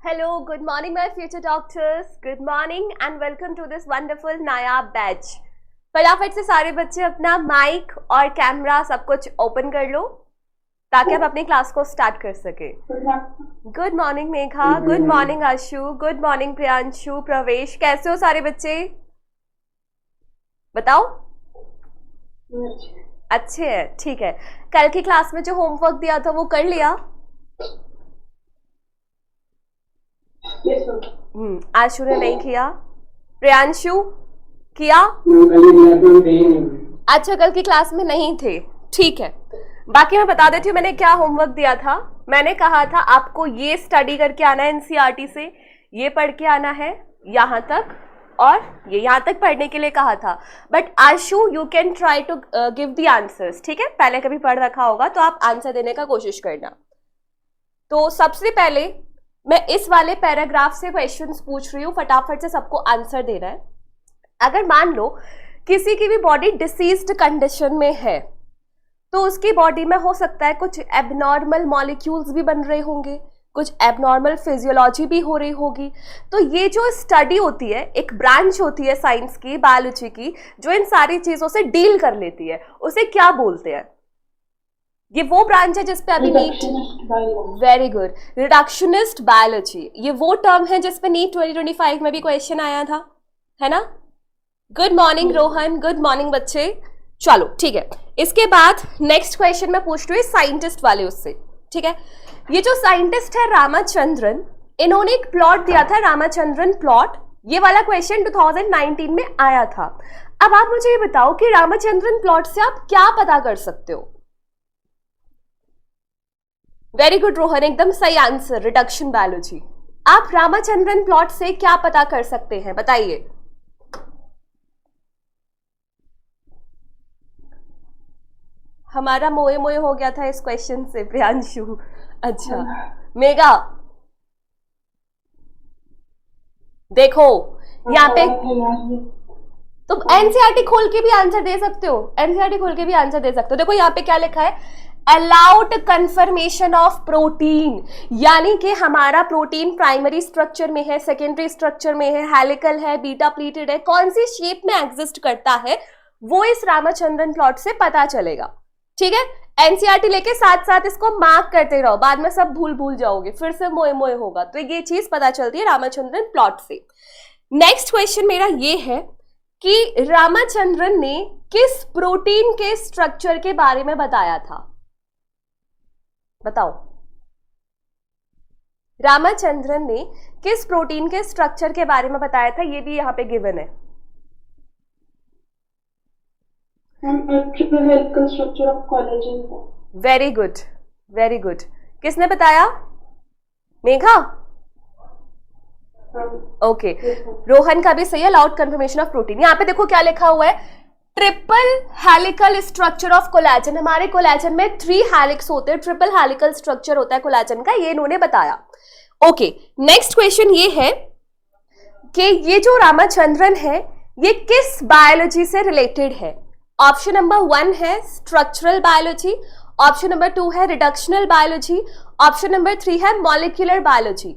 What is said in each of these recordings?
Hello, good morning my future doctors. Good morning and welcome to this wonderful Nayab batch. फटाफट से सारे बच्चे अपना माइक और कैमरा सब कुछ ओपन कर लो ताकि हम अपनी क्लास को स्टार्ट कर सके। Good morning Megha, good morning Ashu, good morning Priyanshu, Pravesh, कैसे हो सारे बच्चे? बताओ। अच्छे है, ठीक है। कल की क्लास में जो होमवर्क दिया था वो कर लिया? आशु ने नहीं किया। प्रियांशु किया? अच्छा, कल की क्लास में नहीं थे, ठीक है। बाकी मैं बता देती हूँ मैंने क्या होमवर्क दिया था। मैंने कहा था आपको ये स्टडी करके आना है एनसीईआरटी से, ये पढ़ के आना है यहाँ तक, और ये यहाँ तक पढ़ने के लिए कहा था। But Ashu you can try to give the answers, ठीक है। पहले कभी पढ़ रखा होगा तो आप आंसर देने का कोशिश करना। तो सबसे पहले मैं इस वाले पैराग्राफ से क्वेश्चंस पूछ रही हूँ, फटाफट से सबको आंसर देना है। अगर मान लो किसी की भी बॉडी डिसीज्ड कंडीशन में है तो उसकी बॉडी में हो सकता है कुछ एबनॉर्मल मॉलिक्यूल्स भी बन रहे होंगे, कुछ एबनॉर्मल फिजियोलॉजी भी हो रही होगी। तो ये जो स्टडी होती है, एक ब्रांच होती है साइंस की, बायोलॉजी की, जो इन सारी चीजों से डील कर लेती है, उसे क्या बोलते हैं? ये वो ब्रांच है जिसपे अभी NEET, very good, reductionist biology, ये वो टर्म है जिसपे नीट 2025 में भी क्वेश्चन आया था, है ना? Good morning Rohan, good morning बच्चे। चलो ठीक है, इसके बाद नेक्स्ट क्वेश्चन मैं पूछ रही हूँ साइंटिस्ट वाले उससे, ठीक है। ये जो साइंटिस्ट है रामाचंद्रन, इन्होंने एक प्लॉट दिया था, रामाचंद्रन प्लॉट। ये वाला क्वेश्चन 2019 में आया था। अब आप मुझे ये बताओ कि रामाचंद्रन प्लॉट से आप क्या पता कर सकते हो? वेरी गुड रोहन, एकदम सही आंसर, रिडक्शन बायोलॉजी। आप रामाचंद्रन प्लॉट से क्या पता कर सकते हैं, बताइए। हमारा मोए मोए हो गया था इस क्वेश्चन से प्रियांशु। अच्छा मेगा, देखो यहाँ पे तो एनसीईआरटी खोल के भी आंसर दे सकते हो, एनसीईआरटी खोल के भी आंसर दे सकते हो। देखो यहाँ पे क्या लिखा है, अलाउड कन्फर्मेशन ऑफ प्रोटीन, यानी कि हमारा प्रोटीन प्राइमरी स्ट्रक्चर में है, सेकेंडरी स्ट्रक्चर में है, हेलिकल है, बीटा प्लीटेड है, कौन सी शेप में एग्जिस्ट करता है वो इस रामाचंद्रन प्लॉट से पता चलेगा, ठीक है। एनसीईआरटी लेके साथ साथ इसको मार्क करते रहो, बाद में सब भूल जाओगे, फिर से मोए मोए होगा। तो ये चीज पता चलती है रामाचंद्रन प्लॉट से। नेक्स्ट क्वेश्चन मेरा ये है कि रामाचंद्रन ने किस प्रोटीन के स्ट्रक्चर के बारे में बताया था, बताओ। रामाचंद्रन ने किस प्रोटीन के स्ट्रक्चर के बारे में बताया था, ये भी यहाँ पे गिवन है। Triple helical structure of collagen. Very good, very good. किसने बताया? मेघा? ओके, रोहन का भी सही है, अलाउड कंफर्मेशन ऑफ प्रोटीन। यहाँ पे देखो क्या लिखा हुआ है, triple helical structure of collagen. हमारे कोलेजन में 3 हेलिक्स होते हैं, ट्रिपल हेलिकल स्ट्रक्चर होता है कोलेजन का, ये इन्होंने बताया। ओके, नेक्स्ट क्वेश्चन ये है कि ये जो रामाचंद्रन है ये किस बायोलॉजी से रिलेटेड है? ऑप्शन नंबर 1 है स्ट्रक्चरल बायोलॉजी, ऑप्शन नंबर 2 है रिडक्शनल बायोलॉजी, ऑप्शन नंबर 3 है molecular biology.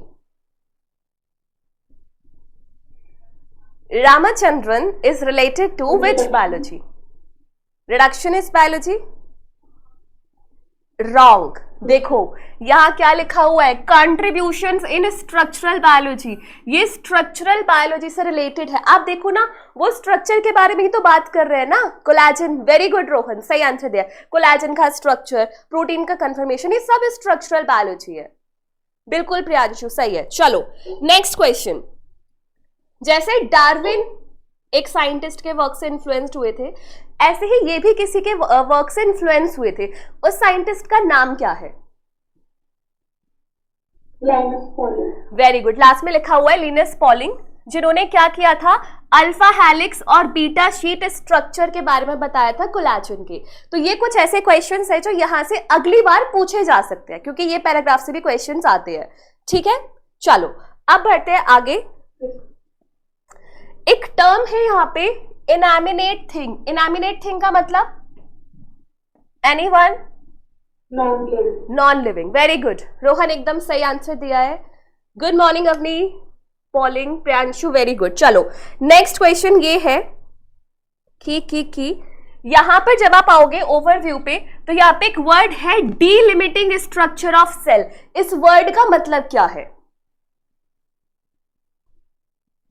Ramachandran is related to which biology? Reductionist biology? Wrong. देखो यहाँ क्या लिखा हुआ है, कंट्रीब्यूशंस इन स्ट्रक्चरल बायोलॉजी। ये स्ट्रक्चरल बायोलॉजी से रिलेटेड है। आप देखो ना, वो स्ट्रक्चर के बारे में ही तो बात कर रहे हैं ना, कोलेजन। वेरी गुड रोहन, सही आंसर दिया। कोलेजन का स्ट्रक्चर, प्रोटीन का कंफर्मेशन, ये सब स्ट्रक्चरल बायोलॉजी है। बिल्कुल प्रियांशु, सही है। चलो नेक्स्ट क्वेश्चन। जैसे डार्विन एक साइंटिस्ट के वर्क से इन्फ्लुएंस्ड हुए थे, ऐसे ही ये भी किसी के वर्क से इन्फ्लुएंस हुए थे। उस साइंटिस्ट का नाम क्या है? Linus Pauling. Very good, last में लिखा हुआ है लिनस पॉलिंग, जिन्होंने क्या किया था, अल्फा हेलिक्स और बीटा शीट स्ट्रक्चर के बारे में बताया था कोलेजन के। तो ये कुछ ऐसे क्वेश्चंस है जो यहाँ से अगली बार पूछे जा सकते हैं, क्योंकि ये पैराग्राफ से भी क्वेश्चंस आते हैं, ठीक है। चलो अब बढ़ते हैं आगे। एक टर्म है यहाँ पे, इनएनिमेट थिंग। इनएनिमेट थिंग का मतलब anyone? Non living. Non living, very good Rohan, एकदम सही आंसर दिया है। Good morning Avani, Pauling, Priyanshu, very good. चलो नेक्स्ट क्वेश्चन ये है कि यहां पर जब आप आओगे ओवरव्यू पे तो यहाँ पे एक वर्ड है डीलिमिटिंग स्ट्रक्चर ऑफ सेल। इस वर्ड का मतलब क्या है?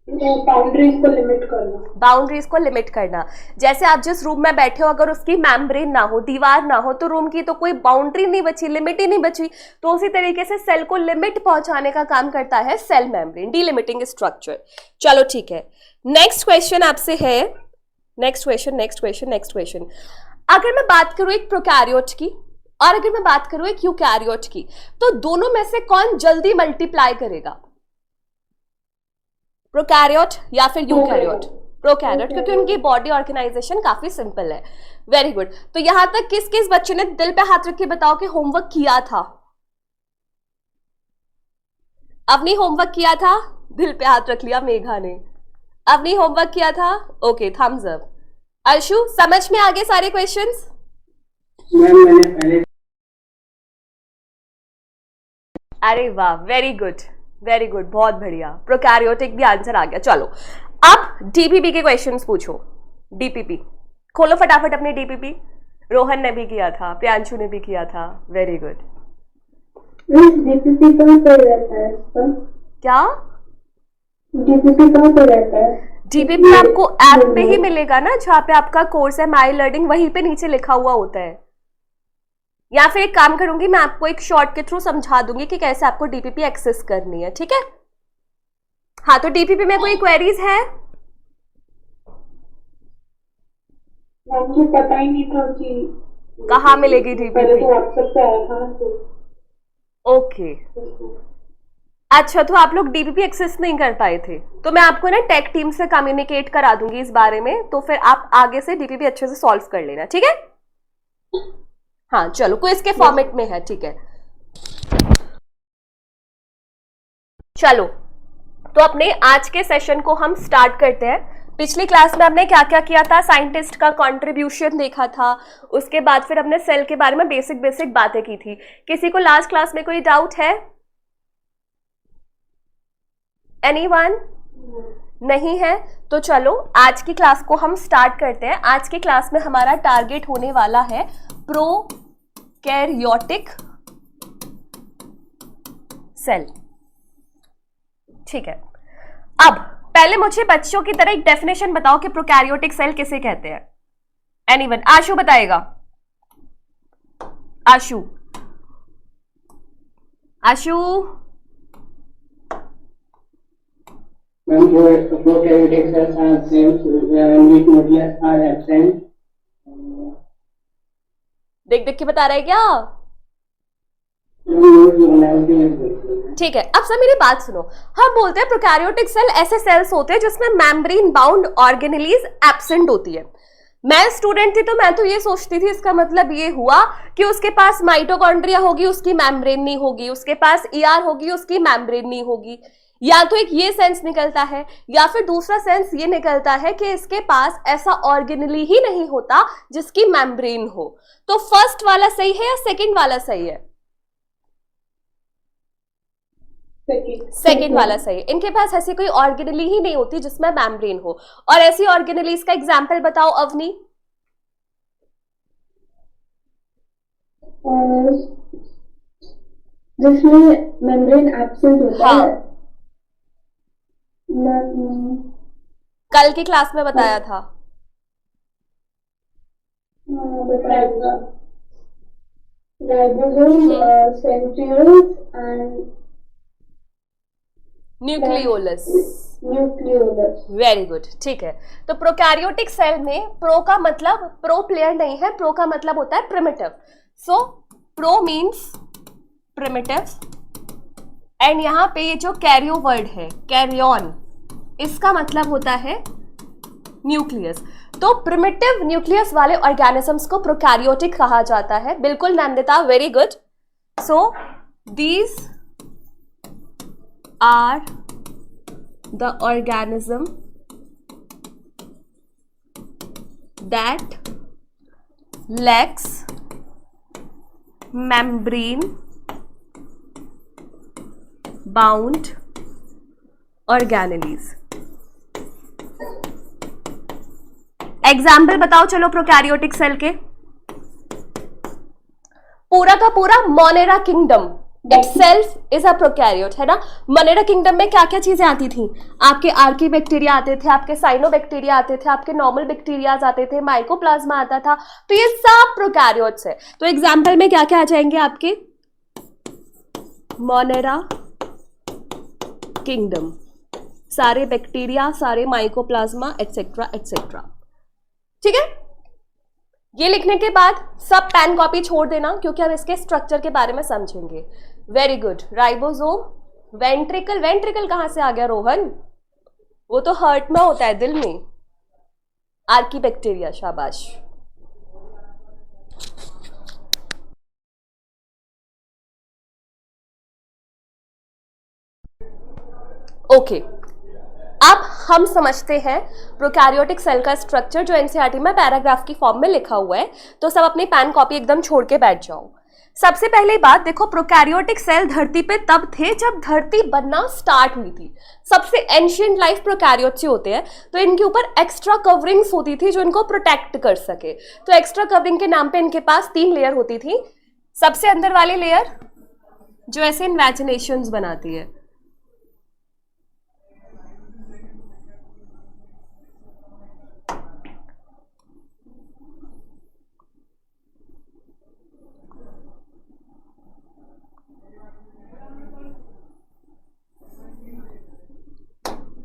बाउंड्रीज को लिमिट करना। बाउंड्रीज को लिमिट करना। जैसे आप जिस रूम में बैठे हो अगर उसकी मेम्ब्रेन ना हो, दीवार ना हो, तो रूम की तो कोई बाउंड्री नहीं बची, लिमिट ही नहीं बची। तो उसी तरीके से सेल को लिमिट पहुंचाने का काम करता है सेल मेम्ब्रेन, डीलिमिटिंग स्ट्रक्चर। चलो ठीक है, नेक्स्ट क्वेश्चन आपसे है, नेक्स्ट क्वेश्चन। अगर मैं बात करूं एक प्रोकैरियोट की और अगर मैं बात करूं एक यूकैरियोट की, तो दोनों में से कौन जल्दी मल्टीप्लाई करेगा? प्रोकैरियोट या फिर यूकैरियोट? प्रोकैरियोट, क्योंकि उनकी बॉडी ऑर्गेनाइजेशन काफी सिंपल है। Very good. तो यहां तक किस किस बच्चे ने दिल पे हाथ रख के बताओ कि होमवर्क किया था? अपनी होमवर्क किया था? दिल पे हाथ रख लिया मेघा ने। अपनी होमवर्क किया था? Okay, Thums up. अंशु, समझ में आ गए सारे क्वेश्चंस? मैम मैंने पहले। अरे वाह, वेरी गुड वेरी गुड, बहुत बढ़िया। प्रोकैरियोटिक भी आंसर आ गया। चलो अब डीपीपी के क्वेश्चंस पूछो। डीपीपी खोलो फटाफट अपनी डीपीपी। रोहन ने भी किया था, प्रियांशु ने भी किया था, वेरी गुड। डीपीपी कहाँ पर रहता है इसका? क्या डीपीपी कहाँ पर रहता है? डीपीपी आपको ऐप पे ही मिलेगा ना, जहाँ पे आपका कोर्स है माई लर्निंग, वहीं पे नीचे लिखा हुआ होता है। या फिर एक काम करूंगी, मैं आपको एक शॉर्ट के थ्रू समझा दूंगी कि कैसे आपको डीपीपी एक्सेस करनी है, ठीक है? हाँ, तो डीपीपी में कोई क्वेरीज है? मुझे पता ही नहीं था कि कहाँ मिलेगी पहले डीपीपी? तो व्हाट्सएप पे आया था ना, तो ओके, अच्छा, तो आप लोग डीपीपी एक्सेस नहीं कर पाए थे, तो मैं आपको ना टेक टीम से कम्युनिकेट करा दूंगी इस बारे में, तो फिर आप आगे से डीपीपी अच्छे से सॉल्व कर लेना, ठीक है? हाँ चलो, क्विज के फॉर्मेट में है, ठीक है? चलो तो अपने आज के सेशन को हम स्टार्ट करते हैं। पिछली क्लास में हमने क्या क्या किया था? साइंटिस्ट का कंट्रीब्यूशन देखा था, उसके बाद फिर हमने सेल के बारे में बेसिक बातें की थी। किसी को लास्ट क्लास में कोई डाउट है? एनीवन? नहीं है? तो चलो आज की क्लास को हम स्टार्ट करते हैं। आज की क्लास में हमारा टारगेट होने वाला है प्रोकैरियोटिक सेल, ठीक है? अब पहले मुझे बच्चों की तरह एक डेफिनेशन बताओ कि प्रोकैरियोटिक सेल किसे कहते हैं। एनीवन? आशु बताएगा। Ashu ma'am prokaryotic cells are cells with nucleus are absent. देख के बता रहा है क्या? ठीक है, अब सब मेरी बात सुनो। हम बोलते हैं प्रोकैरियोटिक सेल ऐसे सेल्स होते हैं जिसमें मेम्ब्रेन बाउंड ऑर्गेनेलीज एब्सेंट होती है। मैं स्टूडेंट थी तो मैं तो ये सोचती थी इसका मतलब ये हुआ कि उसके पास माइटोकॉन्ड्रिया होगी, उसकी मेम्ब्रेन नहीं होगी, उसके पास ईआर होगी, उसकी मेम्ब्रेन नहीं होगी। या तो एक ये सेंस निकलता है या फिर दूसरा सेंस ये निकलता है कि इसके पास ऐसा ऑर्गेनली ही नहीं होता जिसकी मेम्ब्रेन हो। तो फर्स्ट वाला सही है या सेकंड वाला सही है? सेकंड वाला सही है। इनके पास ऐसी कोई ऑर्गेनली ही नहीं होती जिसमें मेम्ब्रेन हो। और ऐसी ऑर्गेनलीज का एग्जांपल बताओ अवनी। जिसमें मेम्ब्रेन एब्सेंट होता हाँ, है। कल की क्लास में बताया था। Ribosome, centrioles and nucleolus. Nucleolus. Very good, ठीक है। तो प्रोकैरियोटिक सेल में प्रो का मतलब प्रो प्लेयर नहीं है, प्रो का मतलब होता है primitive. So pro means primitive, and यहाँ पे ये जो कैरियो वर्ड है, कैरियन, इसका मतलब होता है न्यूक्लियस। तो प्रिमिटिव न्यूक्लियस वाले ऑर्गेनिजम्स को प्रोकैरियोटिक कहा जाता है। बिल्कुल Nandita, very good. So these are the organism that lacks membrane bound organelles. Example बताओ चलो प्रोकैरियोटिक सेल के। पूरा का पूरा Monera kingdom itself is a prokaryote, है ना। मोनेरा किंगडम में क्या क्या चीजें आती थी? आपके आर्की बैक्टीरिया आते थे, आपके साइनोबैक्टीरिया आते थे, आपके नॉर्मल बैक्टीरियाज आते थे, माइकोप्लाज्मा आता था। तो ये सब प्रोकैरियोट्स है। तो एग्जाम्पल में क्या क्या आ जाएंगे आपके? मोनेरा किंगडम, सारे बैक्टीरिया, सारे माइकोप्लाज्मा एटसेट्रा एटसेट्रा। ठीक है, ये लिखने के बाद सब पेन कॉपी छोड़ देना क्योंकि हम इसके स्ट्रक्चर के बारे में समझेंगे। Very good. Ribosome, ventricle, ventricle कहां से आ गया रोहन? वो तो हार्ट में होता है, दिल में। आर्की बैक्टीरिया, शाबाश। ओके, अब हम समझते हैं प्रोकैरियोटिक सेल का स्ट्रक्चर जो एनसीईआरटी में पैराग्राफ की फॉर्म में लिखा हुआ है। तो सब अपनी पेन कॉपी एकदम छोड़ के बैठ जाओ। सबसे पहले बात देखो, प्रोकैरियोटिक सेल धरती पे तब थे जब धरती बनना स्टार्ट हुई थी। सबसे एंशिएंट लाइफ प्रोकैरियोट्स ही होते हैं, तो इनके ऊपर एक्स्ट्रा कवरिंग्स होती थी जो इनको प्रोटेक्ट कर सके। तो एक्स्ट्रा कवरिंग के नाम पे इनके पास 3 लेयर होती थी। सबसे अंदर वाली लेयर जो ऐसे इन्वेजिनेशंस बनाती है,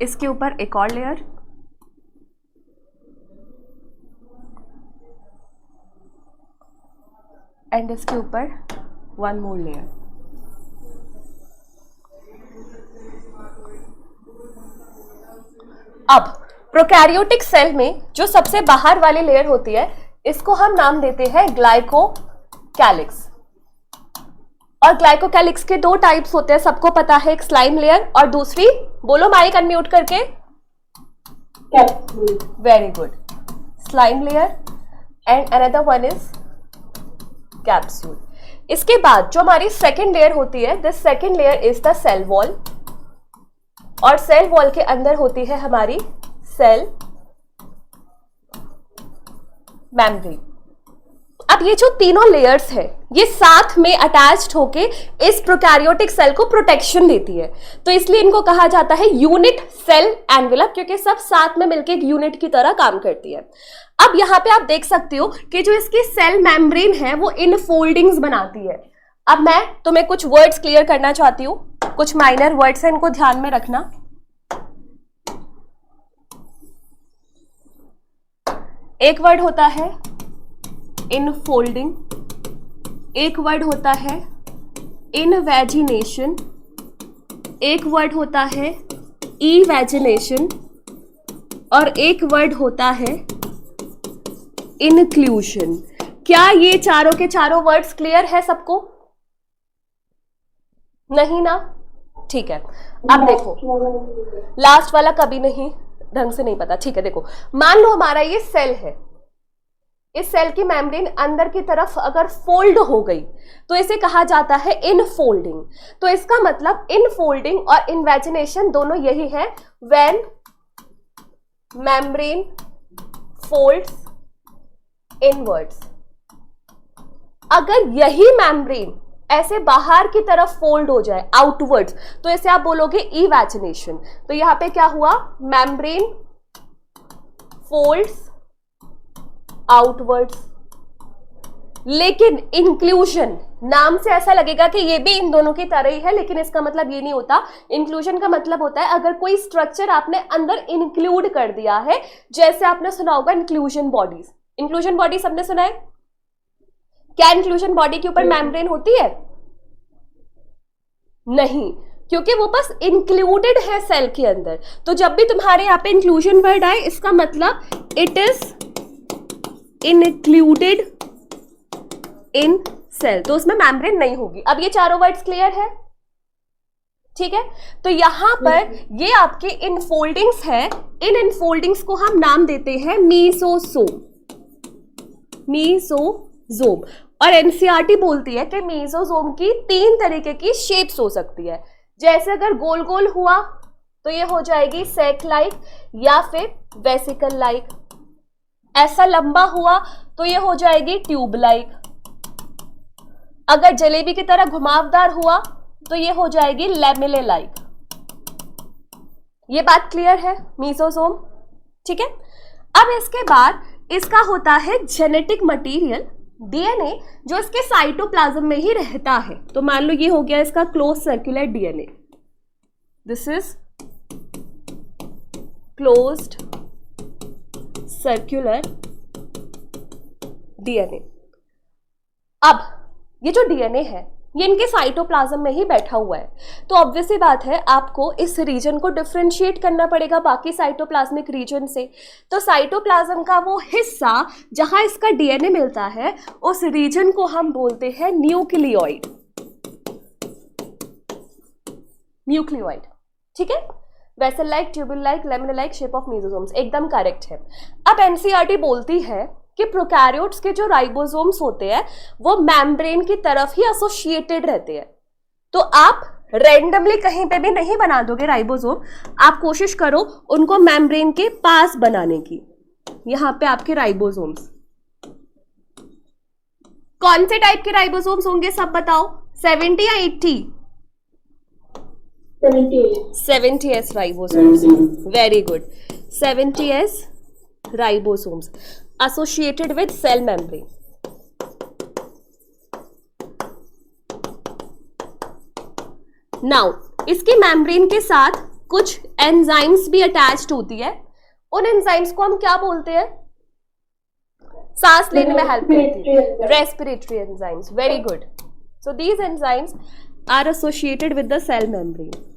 इसके ऊपर एक और लेयर, एंड इसके ऊपर 1 मोर लेयर। अब प्रोकैरियोटिक सेल में जो सबसे बाहर वाली लेयर होती है, इसको हम नाम देते हैं ग्लाइकोकैलिक्स। और ग्लाइकोकैलिक्स के 2 टाइप्स होते हैं, सबको पता है, एक स्लाइम लेयर और दूसरी, बोलो माइक अनम्यूट करके, very good, slime layer, and another one is capsule. इसके बाद जो हमारी सेकेंड लेयर होती है, this second layer is the cell wall, और सेल वॉल के अंदर होती है हमारी सेल मेम्ब्रेन। अब ये जो तीनों लेयर्स है, ये साथ में अटैच्ड होके इस प्रोकैरियोटिक सेल को प्रोटेक्शन देती है। तो इसलिए इनको कहा जाता है यूनिट सेल एनवेलप, क्योंकि सब साथ में मिलकर एक यूनिट की तरह काम करती है। अब यहाँ पे आप देख सकते हो कि जो इसकी सेल मेम्ब्रेन है वो इनफोल्डिंग्स बनाती है। अब मैं तुम्हें कुछ वर्ड्स क्लियर करना चाहती हूँ, कुछ माइनर वर्ड्स हैं, इनको ध्यान में रखना। एक वर्ड होता है इनफोल्डिंग, एक वर्ड होता है इनवेजिनेशन, एक वर्ड होता है इवेजिनेशन, और एक वर्ड होता है इंक्लूजन। क्या ये चारों के चारों वर्ड्स क्लियर है सबको? नहीं ना? ठीक है, अब देखो, लास्ट वाला कभी नहीं, ढंग से नहीं पता। ठीक है, देखो, मान लो हमारा ये सेल है, इस सेल की मेम्ब्रेन अंदर की तरफ अगर फोल्ड हो गई तो इसे कहा जाता है इनफोल्डिंग। तो इसका मतलब इनफोल्डिंग और इन्वेजिनेशन दोनों यही है, व्हेन मेम्ब्रेन फोल्ड्स इनवर्ड्स। अगर यही मेम्ब्रेन ऐसे बाहर की तरफ फोल्ड हो जाए आउटवर्ड्स, तो इसे आप बोलोगे इवेजिनेशन। तो यहां पे क्या हुआ? Membrane folds outwards. लेकिन इंक्लूजन, नाम से ऐसा लगेगा कि ये भी इन दोनों की तरह ही है, लेकिन इसका मतलब ये नहीं होता। इंक्लूजन का मतलब होता है अगर कोई स्ट्रक्चर आपने अंदर इंक्लूड कर दिया है, जैसे आपने सुना होगा इंक्लूजन बॉडीज। इंक्लूजन बॉडी सबने सुना है? क्या इंक्लूजन बॉडी के ऊपर मेम्ब्रेन होती है? नहीं, क्योंकि वो बस इंक्लूडेड है सेल के अंदर। तो जब भी तुम्हारे यहाँ पे इंक्लूजन वर्ड आए, इसका मतलब it is included in cell, तो उसमें मेम्ब्रेन नहीं होगी। अब ये चारों वर्ड्स क्लियर है? ठीक है, तो यहां पर ये आपके इनफोल्डिंग्स है, इन इनफोल्डिंग्स को हम नाम देते हैं मीसोसोम। मीसोसोम। और एनसीईआरटी बोलती है कि मीसोसोम की 3 तरीके की शेप्स हो सकती है। जैसे अगर गोल गोल हुआ तो ये हो जाएगी सैक लाइक या फिर वेसिकल लाइक। ऐसा लंबा हुआ तो ये हो जाएगी ट्यूब लाइक। अगर जलेबी की तरह घुमावदार हुआ तो ये हो जाएगी लैमेले लाइक। ये बात क्लियर है मीसोसोम, ठीक है। अब इसके बाद इसका होता है जेनेटिक मटेरियल डीएनए, जो इसके साइटोप्लाज्म में ही रहता है। तो मान लो ये हो गया इसका close circular DNA, this is closed circular DNA. अब ये जो डीएनए है ये इनके साइटोप्लाज्म में ही बैठा हुआ है, तो ऑब्वियस सी बात है आपको इस रीजन को डिफरेंशिएट करना पड़ेगा बाकी साइटोप्लाज्मिक रीजन से। तो साइटोप्लाज्म का वो हिस्सा जहां इसका डीएनए मिलता है उस रीजन को हम बोलते हैं न्यूक्लियोइड। न्यूक्लियोइड, ठीक है। Vesicle like, tubule like, lamellar like shape of mesosomes, एकदम करेक्ट है। अब एनसीईआरटी बोलती है कि प्रोकैरियोट्स के जो राइबोसोम्स होते हैं वो मेम्ब्रेन की तरफ ही एसोसिएटेड रहते हैं। तो आप रैंडमली कहीं पे भी नहीं बना दोगे राइबोसोम, आप कोशिश करो उनको मेम्ब्रेन के पास बनाने की। यहां पे आपके राइबोसोम्स कौन से टाइप के राइबोसोम्स होंगे सब बताओ, 70 या 80? 70s ribosomes, very good. 70s ribosomes associated with cell membrane. Now, इसकी मेम्ब्रेन के साथ कुछ एंजाइम्स भी अटैच्ड होती है। उन एंजाइम्स को हम क्या बोलते हैं? सांस लेने में हेल्प करती है, respiratory enzymes, very good. So these enzymes are associated with the cell membrane.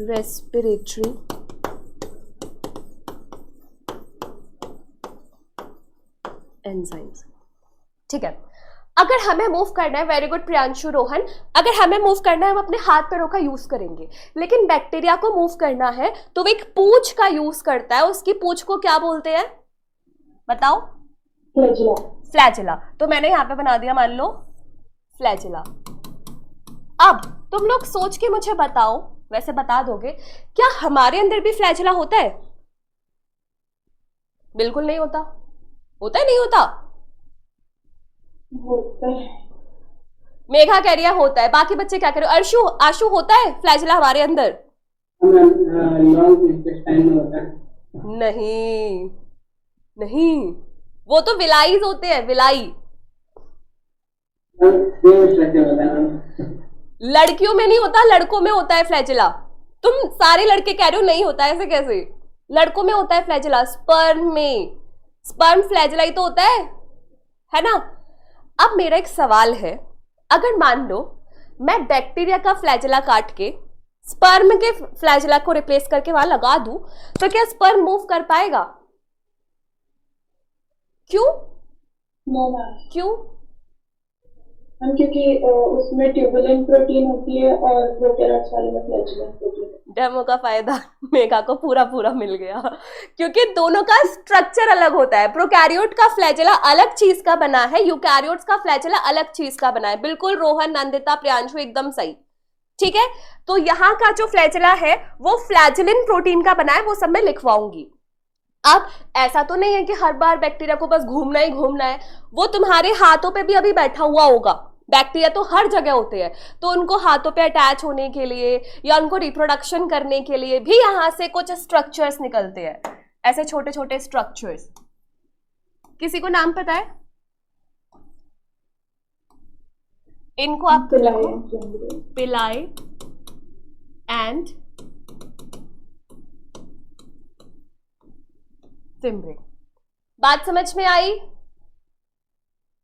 Respiratory enzymes, ठीक है। अगर हमें मूव करना है, वेरी गुड प्रियांशु रोहन, अगर हमें मूव करना है हम अपने हाथ पैरों का यूज करेंगे, लेकिन बैक्टीरिया को मूव करना है तो वो एक पूंछ का यूज करता है। उसकी पूंछ को क्या बोलते हैं बताओ? फ्लैजिला। फ्लैजिला। तो मैंने यहां पे बना दिया, मान लो फ्लैजिला। अब तुम लोग सोच के मुझे बताओ, वैसे बता दोगे, क्या हमारे अंदर भी फ्लैजिला होता है? बिल्कुल नहीं होता। होता है नहीं होता? होता है। मेघा कह रही है होता है, बाकी बच्चे क्या कह रहे हो? अर्शु, आशु होता है फ्लैजिला हमारे अंदर? नहीं नहीं, वो तो विलाईज होते हैं, विलाई। लड़कियों में नहीं होता, लड़कों में होता है फ्लैजिला। तुम सारे लड़के कह रहे हो नहीं होता, ऐसे कैसे? लड़कों में होता है फ्लैजिला, स्पर्म में। स्पर्म फ्लैजिला ही तो होता है ना। अब मेरा एक सवाल है, अगर मान लो मैं बैक्टीरिया का फ्लैजिला काट के स्पर्म के फ्लैजिला को रिप्लेस करके वहां लगा दूं, तो क्या स्पर्म मूव कर पाएगा? क्यों? No ma'am. क्यों? क्योंकि उसमें ट्यूबुलेंट प्रोटीन होती है और प्रोकैरियोट्स वाले में फ्लैजिलेंट प्रोटीन। डेमो का फायदा मेघा को पूरा पूरा मिल गया, क्योंकि दोनों का स्ट्रक्चर अलग होता है। प्रोकैरियोट का फ्लैजिला अलग चीज का बना है, यूकैरियोट्स का फ्लैजिला अलग चीज का बना है। बिल्कुल रोहन, नंदिता, प्रियांशु एकदम सही, ठीक है। तो यहाँ का जो फ्लैजिला है वो फ्लैजिलिन प्रोटीन का बना है, वो सब मैं लिखवाऊंगी। अब ऐसा तो नहीं है कि हर बार बैक्टीरिया को बस घूमना ही घूमना है, वो तुम्हारे हाथों पे भी अभी बैठा हुआ होगा। बैक्टीरिया तो हर जगह होते हैं, तो उनको हाथों पे अटैच होने के लिए या उनको रिप्रोडक्शन करने के लिए भी यहां से कुछ स्ट्रक्चर्स निकलते हैं, ऐसे छोटे छोटे स्ट्रक्चर्स। किसी को नाम पता है इनको? आप पिलाई एंड फिम्ब्रे। बात समझ में आई?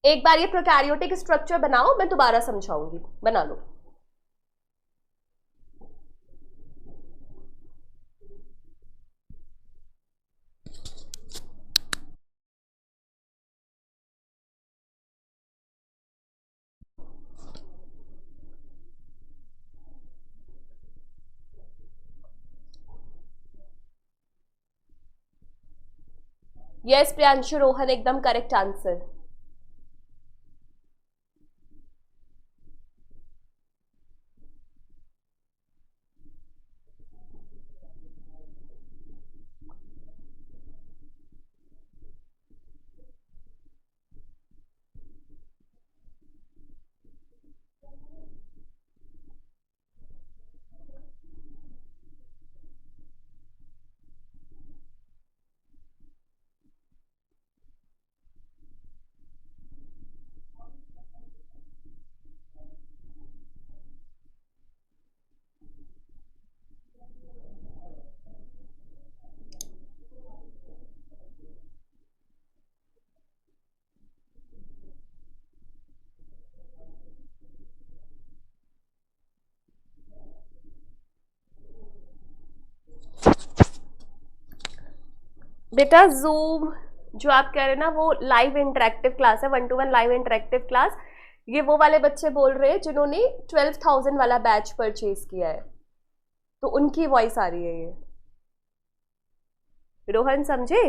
एक बार ये प्रोकैरियोटिक स्ट्रक्चर बनाओ, मैं दोबारा समझाऊंगी, बना लो। यस प्रियांशु रोहन, एकदम करेक्ट आंसर। बेटा जूम जो आप कह रहे हैं ना वो लाइव इंटरेक्टिव क्लास है, 1-to-1 लाइव इंटरेक्टिव क्लास। ये वो वाले बच्चे बोल रहे हैं जिन्होंने 12,000 वाला बैच परचेज किया है, तो उनकी वॉइस आ रही है ये। रोहन समझे?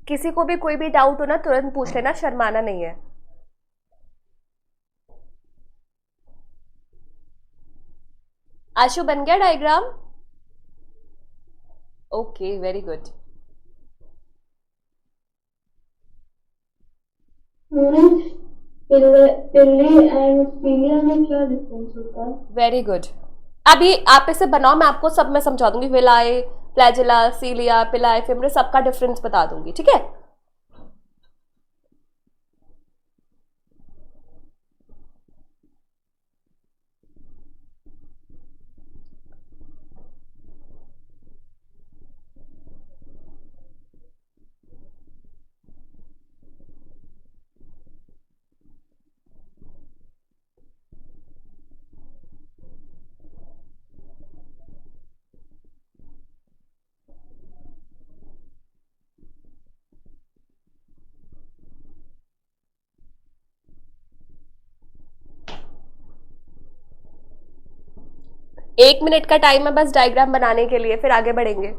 किसी को भी कोई भी डाउट हो ना तुरंत पूछ लेना, शर्माना नहीं है। आशु बन गया diagram? Okay, very good. Pili and cilia में क्या डिफरेंस होता है? Very good. अभी आप इसे बनाओ, मैं आपको सब में समझा दूंगी। विलाय, फ्लैजिला, सीलिया, पिलाय, फिम्ब्रे, सबका डिफरेंस बता दूंगी, ठीक है? एक मिनट का टाइम है बस डायग्राम बनाने के लिए, फिर आगे बढ़ेंगे।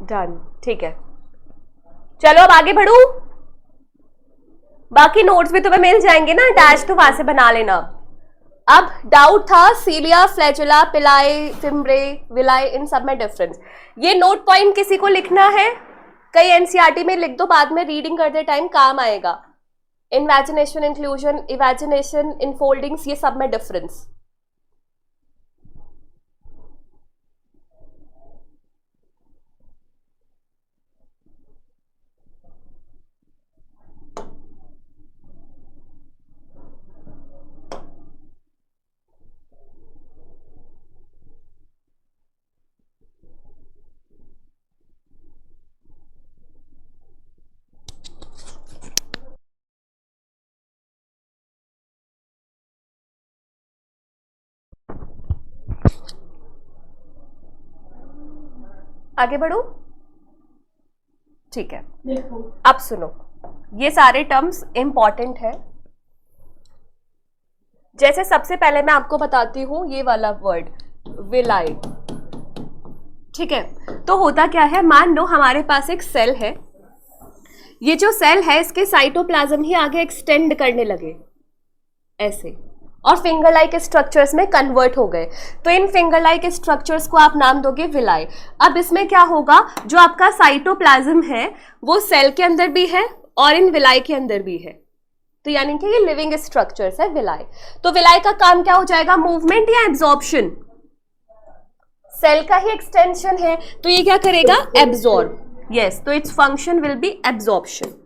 डन, ठीक है। चलो अब आगे बढ़ू। बाकी नोट्स भी तुम्हें मिल जाएंगे ना अटैच, तो वहां से बना लेना। अब डाउट था सीलिया, फ्लैजिला, पिलाय, फिम्ब्रे, विलाय, इन सब में डिफरेंस। ये नोट पॉइंट किसी को लिखना है? कई एनसीईआरटी में लिख दो, बाद में रीडिंग करते टाइम काम आएगा। इन्वैजिनेशन, इंक्लूजन, इवैजिनेशन, इनफोल्डिंग्स, ये सब में डिफरेंस। आगे बढ़ू, ठीक है। अब सुनो, ये सारे टर्म्स इंपॉर्टेंट है। जैसे सबसे पहले मैं आपको बताती हूं ये वाला वर्ड विलाय, ठीक है। तो होता क्या है, मान लो हमारे पास एक सेल है। ये जो सेल है इसके साइटोप्लाज्म ही आगे एक्सटेंड करने लगे ऐसे, और फिंगर लाइक स्ट्रक्चर्स में कन्वर्ट हो गए। तो इन फिंगर लाइक स्ट्रक्चर्स को आप नाम दोगे विलाय। अब इसमें क्या होगा, जो आपका साइटोप्लाज्म है वो सेल के अंदर भी है और इन विलाय के अंदर भी है, तो यानी कि ये लिविंग स्ट्रक्चर्स है विलाय। तो विलाय का काम क्या हो जाएगा, मूवमेंट या एब्जॉर्प्शन? सेल का ही एक्सटेंशन है, तो ये क्या करेगा, एब्जॉर्ब। यस, तो its function will be absorption.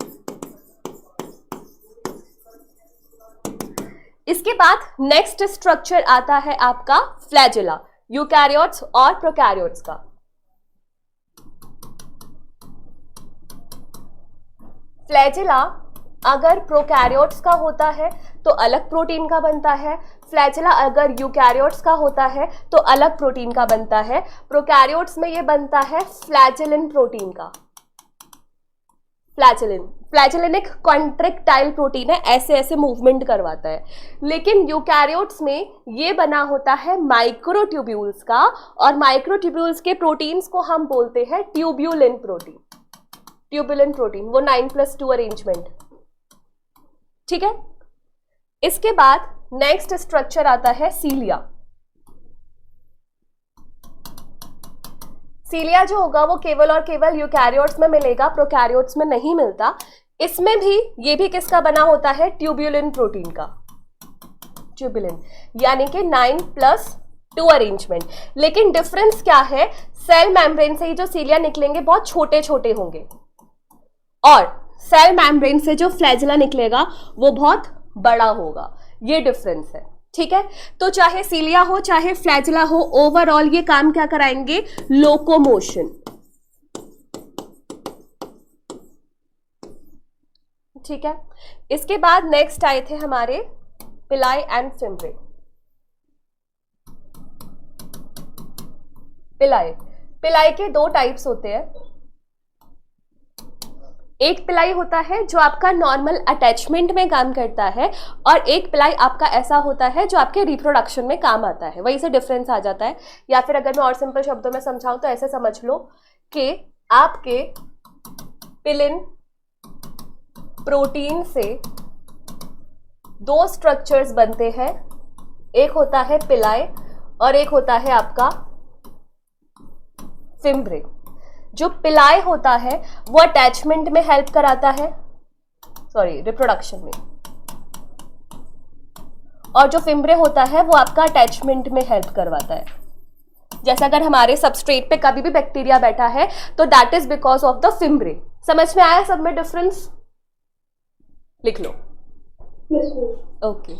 इसके बाद नेक्स्ट स्ट्रक्चर आता है आपका फ्लैजिला, यूकैरियोट्स और प्रोकैरियोट्स का। फ्लैजिला अगर प्रोकैरियोट्स का होता है तो अलग प्रोटीन का बनता है, फ्लैजिला अगर यूकैरियोट्स का होता है तो अलग प्रोटीन का बनता है। प्रोकैरियोट्स में ये बनता है फ्लैजिलिन प्रोटीन का। फ्लैजिलिन एक कॉन्ट्रैक्टाइल प्रोटीन है, ऐसे ऐसे मूवमेंट करवाता है। लेकिन यूकैरियोट्स में ये बना होता है माइक्रोट्यूब्यूल्स का, और माइक्रोट्यूब्यूल्स के प्रोटीन्स को हम बोलते हैं ट्यूब्यूलिन प्रोटीन। ट्यूब्यूलिन प्रोटीन वो 9+2 अरेंजमेंट, ठीक है। इसके बाद नेक्स्ट स्ट्रक्चर आता है सीलिया। सीलिया जो होगा वो केवल और केवल यूकैरियोट्स में मिलेगा, प्रोकैरियोट्स में नहीं मिलता। इसमें भी ये भी किसका बना होता है, ट्यूब्यूलिन प्रोटीन का। ट्यूबुलिन, यानी कि 9+2 अरेंजमेंट। लेकिन डिफरेंस क्या है, सेल मेम्ब्रेन से ही जो सीलिया निकलेंगे बहुत छोटे छोटे होंगे और सेल मेम्ब्रेन से जो फ्लैजिला निकलेगा वो बहुत बड़ा होगा। ये डिफरेंस है, ठीक है। तो चाहे सीलिया हो चाहे फ्लैजिला हो, ओवरऑल ये काम क्या कराएंगे, लोकोमोशन, ठीक है। इसके बाद नेक्स्ट आए थे हमारे पिलाई एंड फिम्ब्रे। पिलाई के दो टाइप्स होते हैं। एक पिलाई होता है जो आपका नॉर्मल अटैचमेंट में काम करता है और एक पिलाई आपका ऐसा होता है जो आपके रिप्रोडक्शन में काम आता है। वही से डिफरेंस आ जाता है। या फिर अगर मैं और सिंपल शब्दों में समझाऊं तो ऐसे समझ लो कि आपके पिलिन प्रोटीन से दो स्ट्रक्चर्स बनते हैं, एक होता है पिलाई और एक होता है आपका फिम्ब्रे। जो पिलाई होता है वो अटैचमेंट में हेल्प कराता है, सॉरी रिप्रोडक्शन में, और जो फिम्ब्रे होता है वो आपका अटैचमेंट में हेल्प करवाता है। जैसे अगर हमारे सबस्ट्रेट पे कभी भी बैक्टीरिया बैठा है तो that is because of the fimbriae. समझ में आया सब में डिफरेंस? लिख लो। ओके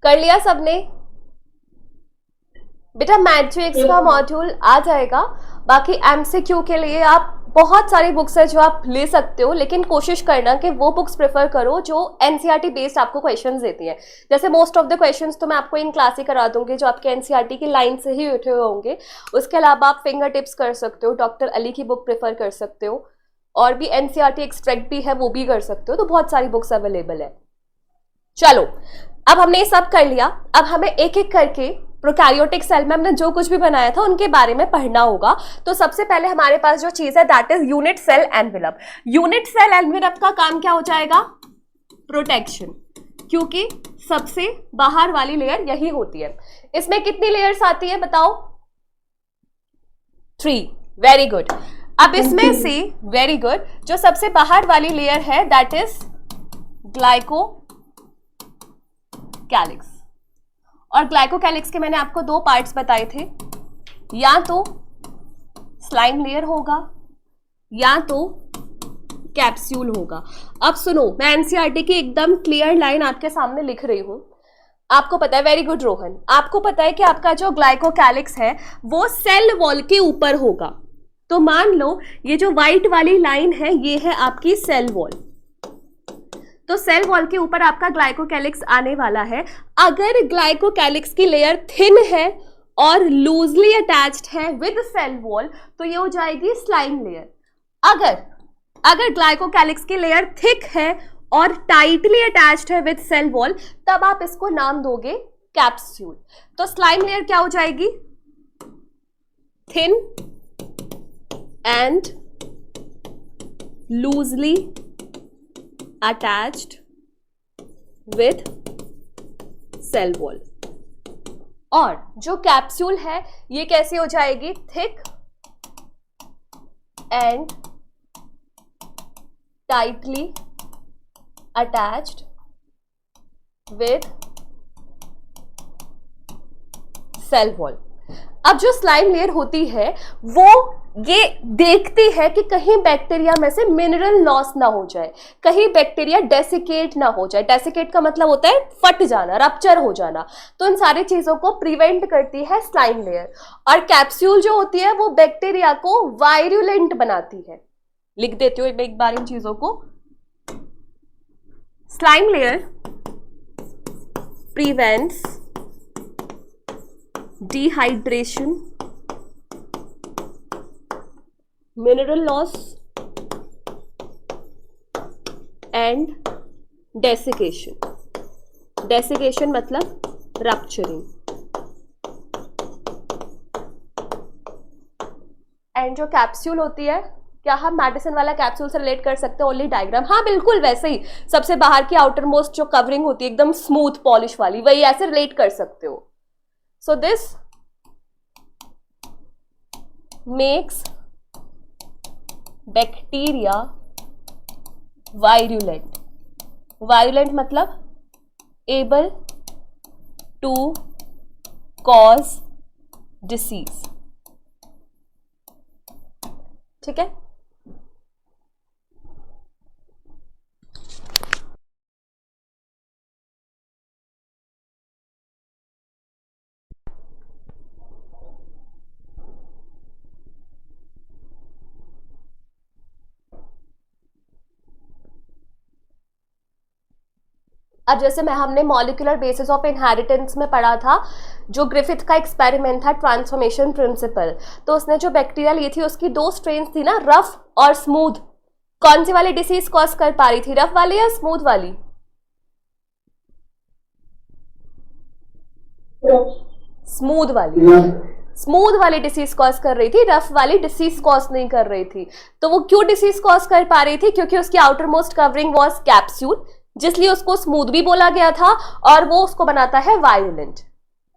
कर लिया सबने? बेटा मैट्रिक्स का मॉड्यूल आ जाएगा। बाकी एमसीक्यू के लिए आप बहुत सारी बुक्स है जो आप ले सकते हो, लेकिन कोशिश करना कि वो बुक्स प्रेफर करो जो एनसीईआरटी बेस्ड आपको क्वेश्चंस देती हैं। जैसे मोस्ट ऑफ द क्वेश्चंस तो मैं आपको इन क्लास ही करा दूंगी जो आपके एनसीईआरटी की लाइन से ही उठे हुए होंगे। उसके अलावा आप फिंगर टिप्स कर सकते हो, डॉक्टर अली की बुक प्रेफर कर सकते हो, और भी एनसीईआरटी एक्सट्रैक्ट भी है वो भी कर सकते हो। तो बहुत सारी बुक्स अवेलेबल है। चलो अब हमने ये सब कर लिया। अब हमें एक एक करके प्रोकैरियोटिक सेल में हमने जो कुछ भी बनाया था उनके बारे में पढ़ना होगा। तो सबसे पहले हमारे पास जो चीज है that is unit cell envelope. Unit cell envelope का काम क्या हो जाएगा? प्रोटेक्शन, क्योंकि सबसे बाहर वाली लेयर यही होती है। इसमें कितनी लेयर्स आती है बताओ? 3। Very good. अब इसमें से वेरी गुड जो सबसे बाहर वाली लेयर है दैट इज ग्लाइकोकैलिक्स। और ग्लाइकोकैलिक्स के मैंने आपको दो पार्ट्स बताए थे, या तो स्लाइम लेयर होगा या तो कैप्सूल होगा। अब सुनो, मैं एनसीईआरटी की एकदम क्लियर लाइन आपके सामने लिख रही हूं। आपको पता है, वेरी गुड रोहन, आपको पता है कि आपका जो ग्लाइकोकैलिक्स है वो सेल वॉल के ऊपर होगा। तो मान लो ये जो व्हाइट वाली लाइन है ये है आपकी सेल वॉल। तो सेल वॉल के ऊपर आपका ग्लाइकोकैलिक्स आने वाला है। अगर ग्लाइकोकैलिक्स की लेयर थिन है और लूजली अटैच्ड है विद सेल वॉल तो ये हो जाएगी स्लाइम लेयर। अगर ग्लाइकोकैलिक्स की लेयर थिक है और टाइटली अटैच्ड है विद सेल वॉल तब आप इसको नाम दोगे कैप्सूल। तो स्लाइम लेयर क्या हो जाएगी? Thin and loosely attached with cell wall। और जो कैप्सूल है ये कैसे हो जाएगी? Thick and tightly attached with cell wall. अब जो स्लाइम लेयर होती है वो ये देखती है कि कहीं बैक्टीरिया में से मिनरल लॉस ना हो जाए, कहीं बैक्टीरिया डेसिकेट ना हो जाए। डेसिकेट का मतलब होता है फट जाना, रप्चर हो जाना। तो इन सारी चीजों को प्रिवेंट करती है स्लाइम लेयर। और कैप्सूल जो होती है वो बैक्टीरिया को वायरुलेंट बनाती है। लिख देती हूँ एक बार इन चीजों को। Slime layer prevents dehydration, mineral loss and desiccation. desiccation मतलब rupturing. एंड जो कैप्सूल होती है, क्या हम मेडिसिन वाला कैप्सूल से रिलेट कर सकते हैं? ओनली डायग्राम, हाँ बिल्कुल वैसे ही। सबसे बाहर की आउटर मोस्ट जो कवरिंग होती है एकदम स्मूथ पॉलिश वाली, वही ऐसे रिलेट कर सकते हो। So this makes bacteria virulent. Virulent मतलब एबल टू कॉज डिसीज। ठीक है। अब जैसे हमने मॉलिक्यूलर बेसिस ऑफ इनहेरिटेंस में पढ़ा था, जो ग्रिफिथ का एक्सपेरिमेंट था ट्रांसफॉर्मेशन प्रिंसिपल, तो उसने जो बैक्टीरिया ली थी उसकी दो स्ट्रेन्स थी ना, रफ और स्मूथ। कौन सी वाली डिसीज कॉज कर पा रही थी, रफ वाली या स्मूथ वाली? स्मूथ वाली। स्मूथ वाली डिसीज कॉज कर रही थी, रफ वाली डिसीज कॉज नहीं कर रही थी। तो वो क्यों डिसीज कॉज कर पा रही थी? क्योंकि उसकी outermost covering was capsule, जिसलिए उसको स्मूथ भी बोला गया था, और वो उसको बनाता है वायरुलेंट।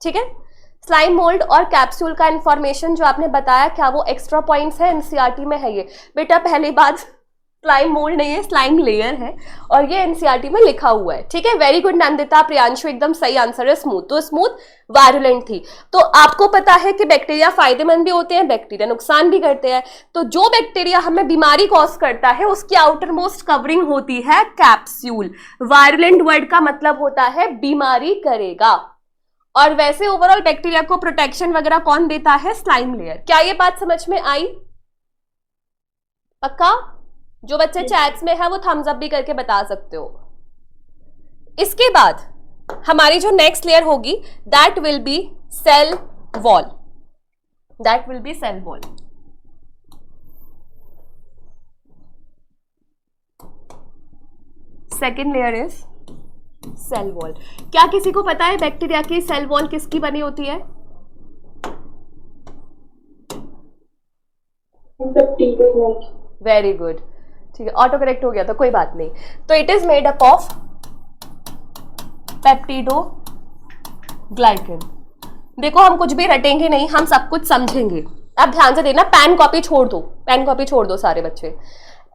ठीक है। स्लाइम मोल्ड और कैप्सूल का इंफॉर्मेशन जो आपने बताया, क्या वो एक्स्ट्रा पॉइंट्स है? एनसीईआरटी में है ये बेटा। पहली बात, स्लाइम मोल्ड नहीं है, स्लाइम लेयर है, और ये एनसीईआरटी में लिखा हुआ है। ठीक है, वेरी गुड नंदिता, प्रियांशु, एकदम सही आंसर है स्मूथ। तो स्मूथ वायरुलेंट थी। तो आपको पता है कि बैक्टीरिया फायदेमंद भी होते हैं, बैक्टीरिया नुकसान भी करते हैं। तो जो बैक्टीरिया हमें बीमारी कॉज करता है उसकी आउटर मोस्ट कवरिंग होती है कैप्सूल। वायरुलेंट वर्ड का मतलब होता है बीमारी करेगा। और वैसे ओवरऑल बैक्टीरिया को प्रोटेक्शन वगैरह कौन देता है? Slime layer. क्या ये बात समझ में आई? पक्का? जो बच्चे चैट्स में है वो थम्स अप भी करके बता सकते हो। इसके बाद हमारी जो नेक्स्ट लेयर होगी, that will be cell wall. That will be cell wall. Second layer is cell wall. क्या किसी को पता है बैक्टीरिया की सेल वॉल किसकी बनी होती है? वेरी गुड, ठीक है, ऑटो करेक्ट हो गया था, कोई बात नहीं। तो it is made up of पेप्टिडो glycan. देखो हम कुछ भी रटेंगे नहीं, हम सब कुछ समझेंगे। अब ध्यान से देना, पेन कॉपी छोड़ दो, पेन कॉपी छोड़ दो सारे बच्चे।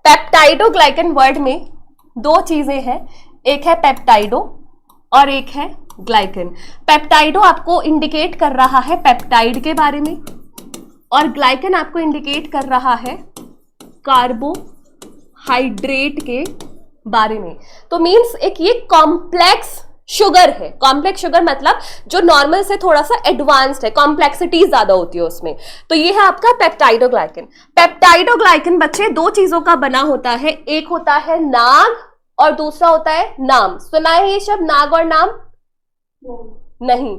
पेप्टाइडो ग्लाइकन वर्ड में दो चीजें हैं, एक है पेप्टाइडो और एक है ग्लाइकन। पेप्टाइडो आपको इंडिकेट कर रहा है पेप्टाइड के बारे में, और ग्लाइकन आपको इंडिकेट कर रहा है कार्बोहाइड्रेट के बारे में। तो मींस एक ये कॉम्प्लेक्स शुगर है। कॉम्प्लेक्स शुगर मतलब जो नॉर्मल से थोड़ा सा एडवांस्ड है, कॉम्प्लेक्सिटी ज्यादा होती है उसमें। तो ये है आपका पेप्टाइडोग्लाइकन। पेप्टाइडोग्लाइकन बच्चे दो चीजों का बना होता है, एक होता है नाग और दूसरा होता है नाम। सुना है ये शब्द, नाग और नाम? नहीं।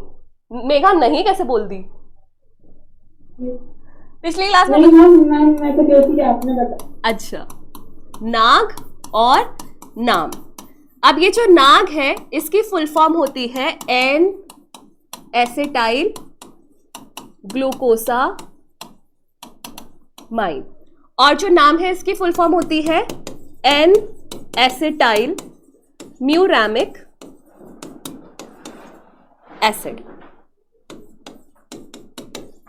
मेघा नहीं कैसे बोल दी? पिछली क्लास में मैं तो कहती थी, आपने बताया। अच्छा, नाग और नाम। अब ये जो नाग है इसकी फुल फॉर्म होती है एन एसिटाइल ग्लूकोसामाइन, और जो नाम है इसकी फुल फॉर्म होती है एन एसिटाइल म्यूरामिक एसिड।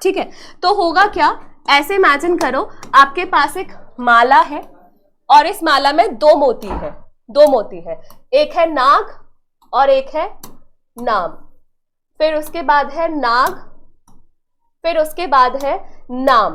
ठीक है, तो होगा क्या, ऐसे इमेजिन करो आपके पास एक माला है और इस माला में दो मोती है, दो मोती है, एक है नाग और एक है नाम। फिर उसके बाद है नाग, फिर उसके बाद है नाम।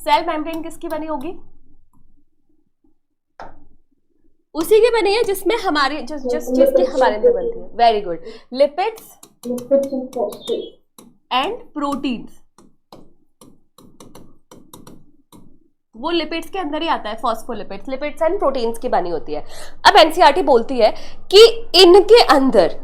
सेल मेम्ब्रेन किसकी बनी होगी? उसी की बनी है जिसमें हमारी जिस चीज की हमारे अंदर बनती है। Very good. Lipids and proteins, वो लिपिड्स के अंदर ही आता है, फॉस्फोलिपिड्स, लिपिड्स एंड प्रोटीन्स की बनी होती है। अब एनसीईआरटी बोलती है कि इनके अंदर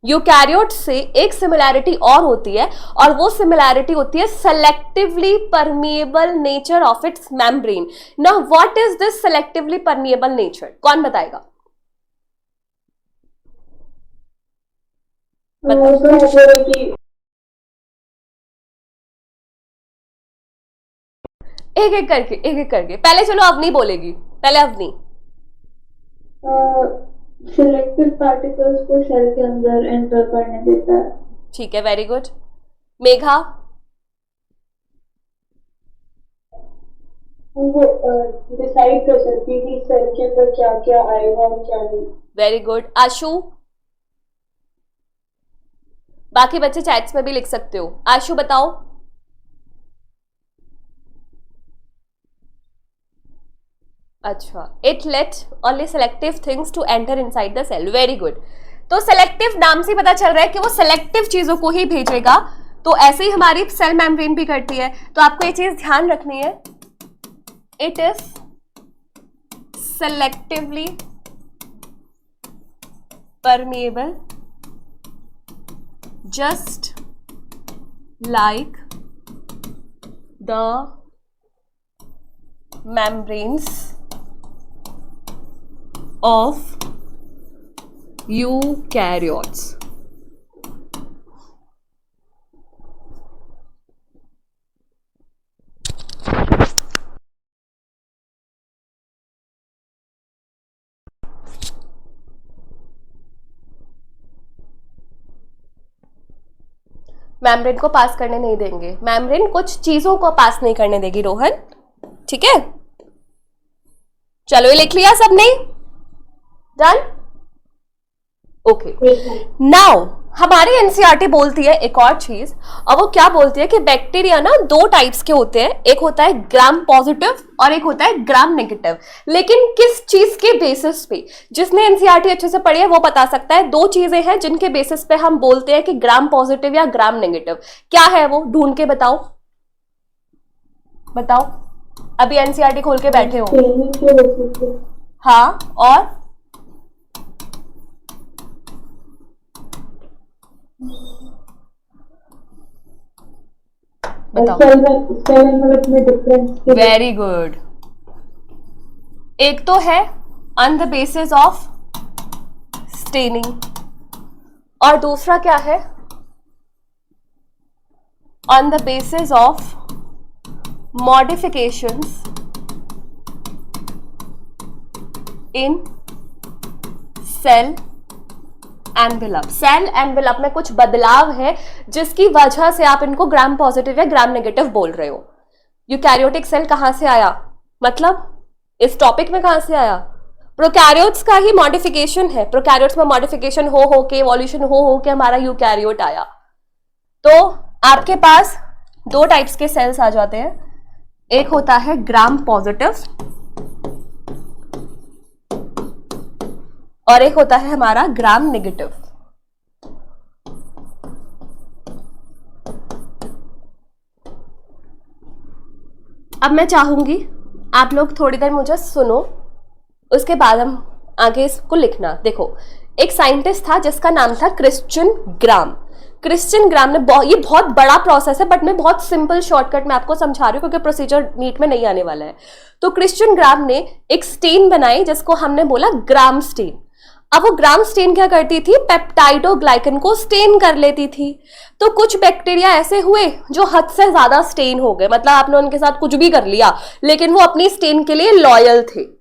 यूकैरियोट से एक सिमिलैरिटी और होती है, और वो सिमिलैरिटी होती है selectively permeable nature of its membrane. Now what is this selectively permeable nature? कौन बताएगा? एक एक करके पहले चलो अवनी बोलेगी, पहले अवनी। सिलेक्टेड पार्टिकल्स को सेल के अंदर एंटर करने देता है। ठीक है, वेरी गुड। मेघा? वो डिसाइड कर सकती है कि सेल के अंदर क्या क्या आएगा और क्या नहीं। Very good. आशु? बाकी बच्चे चैट्स में भी लिख सकते हो। आशु बताओ। अच्छा, it let only selective things to enter inside the cell. Very good. तो सेलेक्टिव नाम से पता चल रहा है कि वो सेलेक्टिव चीजों को ही भेजेगा। तो ऐसे ही हमारी सेल मेम्ब्रेन भी करती है। तो आपको ये चीज ध्यान रखनी है, it is selectively permeable just like the membranes of eukaryotes. Membrane को पास करने नहीं देंगे, मेम्ब्रेन कुछ चीजों को पास नहीं करने देगी रोहन, ठीक है? चलो ये लिख लिया सबने? डन? ओके। नाउ हमारी एनसीईआरटी बोलती है एक और चीज, और वो क्या बोलती है कि बैक्टीरिया ना दो टाइप्स के होते हैं, एक होता है ग्राम पॉजिटिव और एक होता है ग्राम नेगेटिव। लेकिन किस चीज के बेसिस पे? जिसने एनसीईआरटी अच्छे से पढ़ी है वो बता सकता है। दो चीजें हैं जिनके बेसिस पे हम बोलते हैं कि ग्राम पॉजिटिव या ग्राम नेगेटिव। क्या है वो? ढूंढ के बताओ, बताओ। अभी एनसीईआरटी खोल के बैठे हो। हाँ, और बताओ। Very good. एक तो है on the basis of staining, और दूसरा क्या है? On the basis of modifications in cell envelope. Cell envelope में कुछ बदलाव है जिसकी वजह से आप इनको ग्राम पॉजिटिव या ग्राम नेगेटिव बोल रहे हो। यूकैरियोटिक सेल कहां से आया? मतलब इस टॉपिक में कहां से आया? प्रोकैरियोट्स का ही मॉडिफिकेशन है। प्रोकैरियोट्स में मॉडिफिकेशन हो के, इवोल्यूशन हो के हमारा यूकैरियोट आया। तो आपके पास दो टाइप्स के सेल्स आ जाते हैं, एक होता है ग्राम पॉजिटिव और एक होता है हमारा ग्राम नेगेटिव। अब मैं चाहूंगी आप लोग थोड़ी देर मुझे सुनो, उसके बाद हम आगे इसको लिखना। देखो, एक साइंटिस्ट था जिसका नाम था क्रिश्चियन ग्राम। क्रिश्चियन ग्राम ने ये बहुत बड़ा प्रोसेस है, बट मैं बहुत सिंपल शॉर्टकट में आपको समझा रही हूँ क्योंकि प्रोसीजर नीट में नहीं आने वाला है। तो क्रिश्चियन ग्राम ने एक स्टेन बनाई जिसको हमने बोला ग्राम स्टेन। अब वो ग्राम स्टेन क्या करती थी? पेप्टाइडोग्लाइकन को स्टेन कर लेती थी। तो कुछ बैक्टीरिया ऐसे हुए जो हद से ज्यादा स्टेन हो गए, मतलब आपने उनके साथ कुछ भी कर लिया लेकिन वो अपनी स्टेन के लिए लॉयल थे।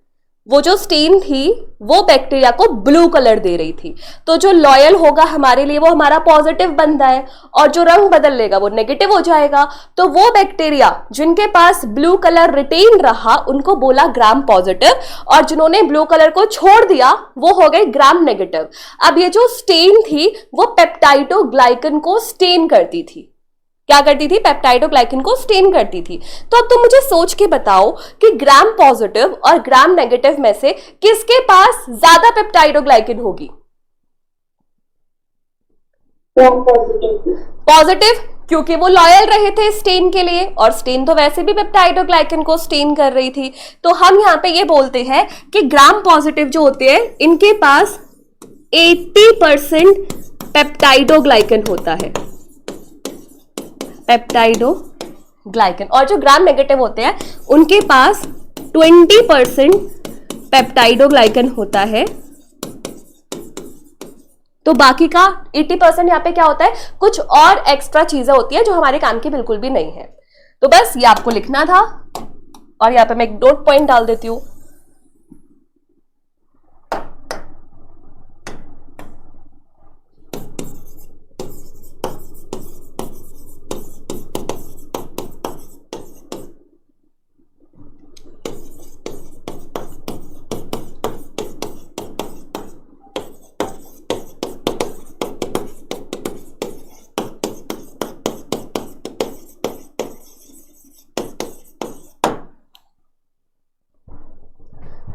वो जो स्टेन थी वो बैक्टीरिया को ब्लू कलर दे रही थी। तो जो लॉयल होगा हमारे लिए वो हमारा पॉजिटिव बनता है, और जो रंग बदल लेगा वो नेगेटिव हो जाएगा। तो वो बैक्टीरिया जिनके पास ब्लू कलर रिटेन रहा उनको बोला ग्राम पॉजिटिव, और जिन्होंने ब्लू कलर को छोड़ दिया वो हो गए ग्राम नेगेटिव। अब ये जो स्टेन थी वो पेप्टाइडोग्लाइकन को स्टेन करती थी। क्या करती थी? पेप्टाइडोग्लाइकन को स्टेन करती थी। तो अब तुम मुझे सोच के बताओ कि ग्राम पॉजिटिव और ग्राम नेगेटिव में से किसके पास ज्यादा पेप्टाइडोग्लाइकन होगी? Gram positive. पॉजिटिव, क्योंकि वो लॉयल रहे थे स्टेन के लिए, और स्टेन तो वैसे भी पेप्टाइडोग्लाइकन को स्टेन कर रही थी। तो हम यहां पे ये बोलते हैं कि ग्राम पॉजिटिव जो होते हैं इनके पास 80% पेप्टाइडोग्लाइकन होता है, पेप्टाइडोग्लाइकन। और जो ग्राम नेगेटिव होते हैं उनके पास 20% पेप्टाइडोग्लाइकन होता है। तो बाकी का 80% यहाँ पे क्या होता है? कुछ और एक्स्ट्रा चीजें होती है जो हमारे काम की बिल्कुल भी नहीं है। तो बस ये आपको लिखना था, और यहाँ पे मैं एक नोट पॉइंट डाल देती हूं।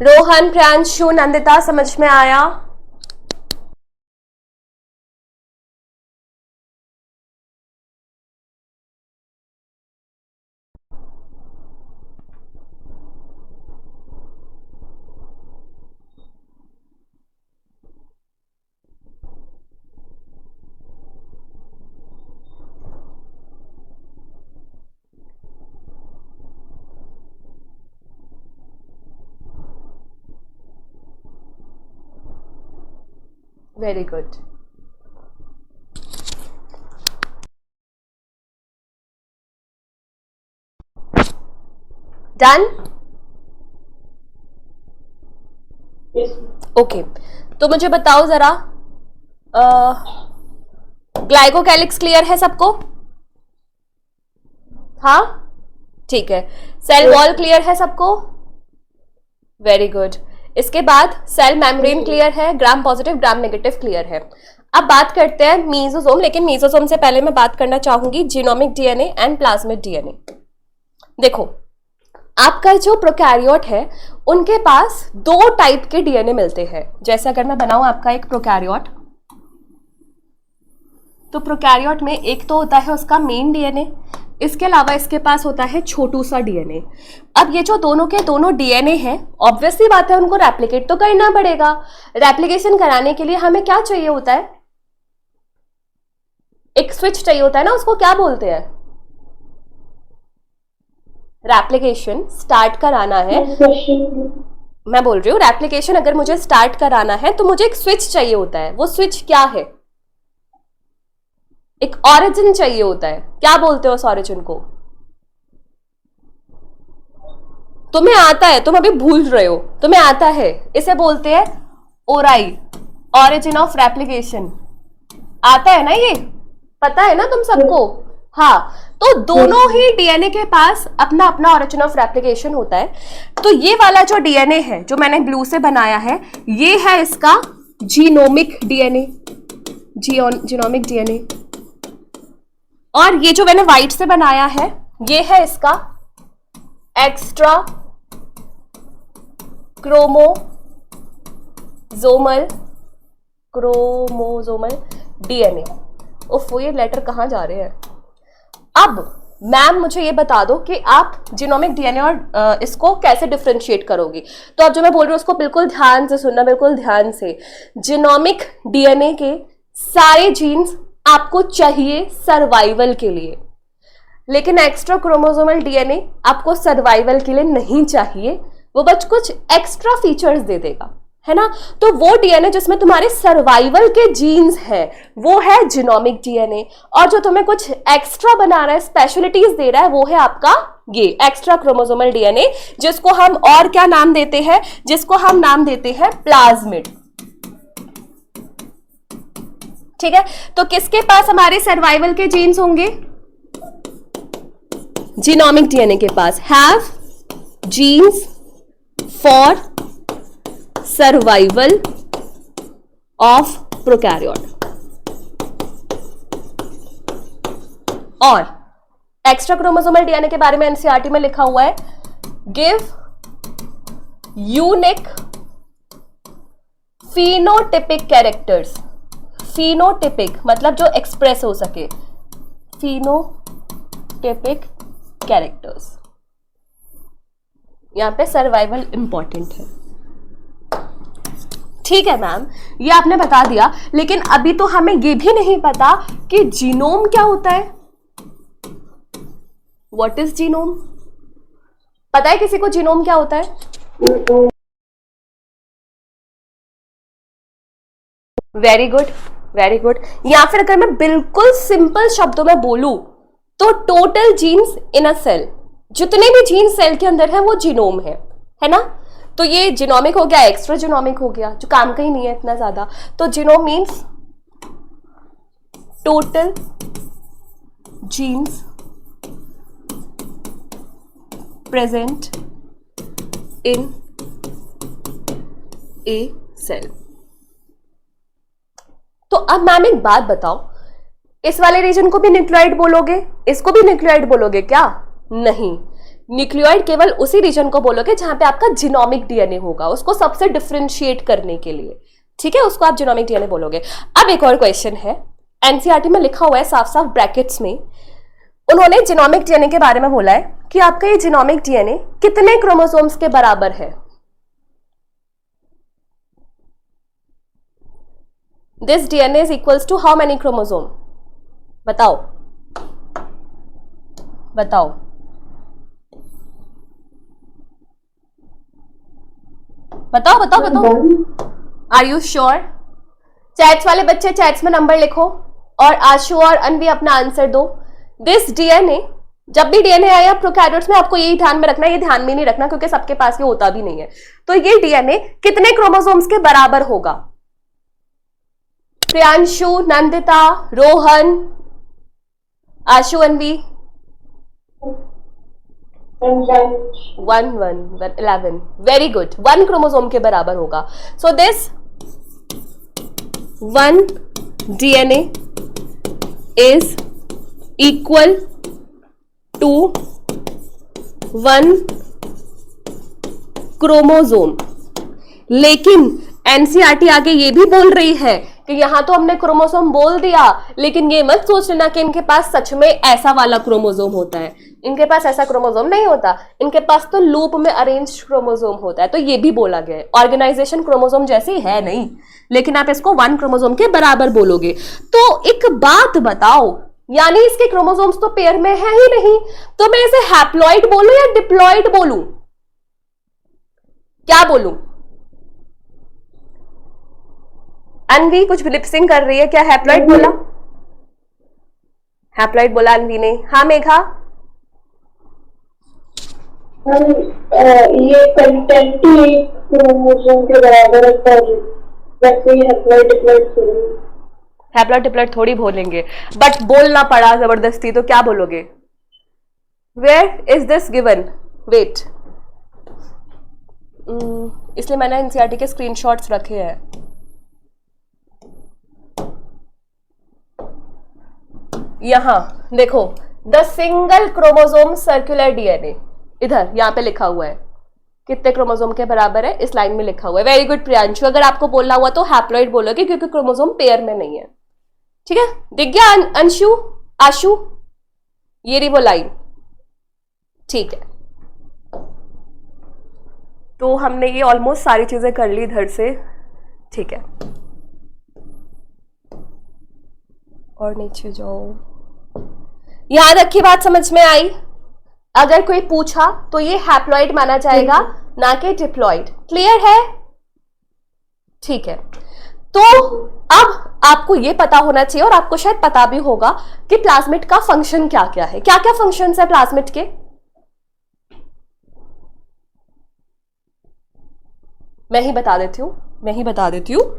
रोहन, प्रियांशु, नंदिता, समझ में आया? Very good. डन? ओके, तो मुझे बताओ जरा, ग्लाइकोकैलिक्स क्लियर है सबको? हाँ, ठीक है। सेल वॉल क्लियर है सबको? Very good. इसके बाद सेल मेम्ब्रेन क्लियर है, gram positive gram negative clear है। अब बात करते हैं मीजोसोम, लेकिन मीजोसोम से पहले मैं बात करना चाहूंगी genomic DNA and plasmid DNA. देखो, आपका जो प्रोकैरियोट है उनके पास 2 टाइप के डीएनए मिलते हैं। जैसे अगर मैं बनाऊं आपका एक प्रोकैरियोट, तो प्रोकैरियोट में एक तो होता है उसका मेन डीएनए, इसके अलावा इसके पास होता है छोटू सा डीएनए। अब ये जो दोनों के दोनों डीएनए हैं, ऑब्वियसली बात है उनको रेप्लिकेट तो करना पड़ेगा। रेप्लिकेशन कराने के लिए हमें क्या चाहिए होता है? एक स्विच चाहिए होता है ना, उसको क्या बोलते हैं? रेप्लिकेशन स्टार्ट कराना है, मैं बोल रही हूँ रेप्लिकेशन अगर मुझे स्टार्ट कराना है तो मुझे एक स्विच चाहिए होता है। वो स्विच क्या है? एक ऑरिजिन चाहिए होता है। क्या बोलते हो उस ऑरिजिन को? तुम्हें आता है, तुम अभी भूल रहे हो, तुम्हें आता है, इसे बोलते हैं ओराई, ऑरिजिन ऑफ रेप्लिकेशन। आता है ना, ये पता है ना तुम सबको? हाँ, तो दोनों ही डीएनए के पास अपना अपना ऑरिजिन ऑफ रेप्लिकेशन होता है। तो ये वाला जो डीएनए है जो मैंने ब्लू से बनाया है, ये है इसका जीनोमिक डीएनए, जीनोमिक डीएनए। और ये जो मैंने व्हाइट से बनाया है ये है इसका एक्स्ट्रा क्रोमोसोमल डीएनए। ओफो, ये लेटर कहाँ जा रहे हैं? अब मैम मुझे ये बता दो कि आप जीनोमिक डीएनए और इसको कैसे डिफरेंशिएट करोगी। तो अब जो मैं बोल रही हूँ उसको बिल्कुल ध्यान से सुनना, बिल्कुल ध्यान से। जीनोमिक डीएनए के सारे जीन्स आपको चाहिए सर्वाइवल के लिए, लेकिन एक्स्ट्रा क्रोमोसोमल डीएनए आपको सर्वाइवल के लिए नहीं चाहिए, वो बस कुछ एक्स्ट्रा फीचर्स दे देगा, है ना। तो वो डीएनए जिसमें तुम्हारे सर्वाइवल के जीन्स हैं वो है जीनोमिक डीएनए, और जो तुम्हें कुछ एक्स्ट्रा बना रहा है, स्पेशलिटीज दे रहा है, वो है आपका ये एक्स्ट्रा क्रोमोसोमल डीएनए, जिसको हम और क्या नाम देते हैं? जिसको हम नाम देते हैं प्लाज्मिड। ठीक है, तो किसके पास हमारे सर्वाइवल के जीन्स होंगे? जीनोमिक डीएनए के पास have genes for survival of prokaryote. और एक्स्ट्रा क्रोमोसोमल डीएनए के बारे में एनसीईआरटी में लिखा हुआ है, give unique phenotypic characters. Phenotypic मतलब जो एक्सप्रेस हो सके, फिनोटिपिक कैरेक्टर्स। यहां पे सर्वाइवल इंपॉर्टेंट है। ठीक है मैम, ये आपने बता दिया, लेकिन अभी तो हमें ये भी नहीं पता कि जीनोम क्या होता है। What is genome? पता है किसी को जीनोम क्या होता है? Very good, very good. या फिर अगर मैं बिल्कुल सिंपल शब्दों में बोलूं तो टोटल जीन्स इन अ सेल, जितने भी जीन सेल के अंदर है वो जीनोम है ना। तो ये जीनोमिक हो गया, एक्स्ट्रा जीनोमिक हो गया, जो काम का ही नहीं है इतना ज्यादा। तो genome means total genes present in a cell. तो अब मैम एक बात बताओ, इस वाले रीजन को भी न्यूक्लियोइड बोलोगे, इसको भी न्यूक्लियोइड बोलोगे क्या? नहीं, न्यूक्लियोइड केवल उसी रीजन को बोलोगे जहां पे आपका जीनोमिक डीएनए होगा, उसको सबसे डिफरेंशिएट करने के लिए। ठीक है, उसको आप जीनोमिक डीएनए बोलोगे। अब एक और क्वेश्चन है, एनसीईआरटी में लिखा हुआ है साफ साफ ब्रैकेट्स में, उन्होंने जीनोमिक डीएनए के बारे में बोला है कि आपका ये जीनोमिक डीएनए कितने क्रोमोसोम्स के बराबर है। This DNA is equals to how many chromosome? बताओ बताओ। बताओ बताओ बताओ। Are you sure? चैट्स वाले बच्चे चैट्स में नंबर लिखो और आशु और अनवी अपना आंसर दो। दिस डीएनए, जब भी डीएनए आया प्रोकैरियोट्स में, आपको यही ध्यान में रखना है, ये ध्यान में नहीं रखना क्योंकि सबके पास ये होता भी नहीं है। तो ये डीएनए कितने क्रोमोसोम्स के बराबर होगा? Priyanshu, Nandita, Rohan, Ashu, Anvi. 11 very good, 1 chromosome के बराबर होगा। So this 1 DNA is equal to 1 chromosome. लेकिन एनसीईआरटी आगे ये भी बोल रही है कि यहां तो हमने क्रोमोसोम बोल दिया, लेकिन ये मत सोच लेना कि इनके पास सच में ऐसा वाला क्रोमोसोम होता है। इनके पास ऐसा क्रोमोसोम नहीं होता, इनके पास तो लूप में अरेंज्ड क्रोमोसोम होता है। तो ये भी बोला गया है, ऑर्गेनाइजेशन क्रोमोसोम जैसी है नहीं, लेकिन आप इसको 1 क्रोमोसोम के बराबर बोलोगे। तो एक बात बताओ, यानी इसके क्रोमोसोम्स तो पेयर में है ही नहीं, तो मैं इसे हैप्लॉइड बोलूं या डिप्लॉइड बोलूं? क्या बोलूं? अनवी कुछ लिपसिंग कर रही है, क्या हैप्लॉइड बोला? हैप्लॉइड बोला अनवी ने। हाँ मेघा? ये कंटेंट ही क्रोमोसोम के बराबर है, पर वैसे ही हैप्लॉइड डिप्लॉइड थोड़ी बोलेंगे, बट बोलना पड़ा जबरदस्ती, तो क्या बोलोगे? Where is this given? Wait, इसलिए मैंने एनसीईआरटी के स्क्रीनशॉट्स रखे हैं। यहां देखो, the single chromosome circular DNA, इधर यहां पे लिखा हुआ है कितने क्रोमोसोम के बराबर है, इस लाइन में लिखा हुआ है। वेरी गुड प्रियांशु, अगर आपको बोलना हुआ तो हैप्लॉइड बोलोगे क्योंकि क्रोमोसोम पेयर में नहीं है। ठीक है, दिख गया अंशु, आशु? ये रही वो लाइन। ठीक है, तो हमने ये ऑलमोस्ट सारी चीजें कर ली इधर से। ठीक है, और नीचे जाओ। यहां तक की बात समझ में आई? अगर कोई पूछा तो ये हैप्लॉइड माना जाएगा, ना कि डिप्लॉइड। क्लियर है? ठीक है, तो अब आपको ये पता होना चाहिए, और आपको शायद पता भी होगा कि प्लाज्मिड का फंक्शन क्या क्या है। क्या क्या फंक्शंस है प्लाज्मिड के? मैं ही बता देती हूँ।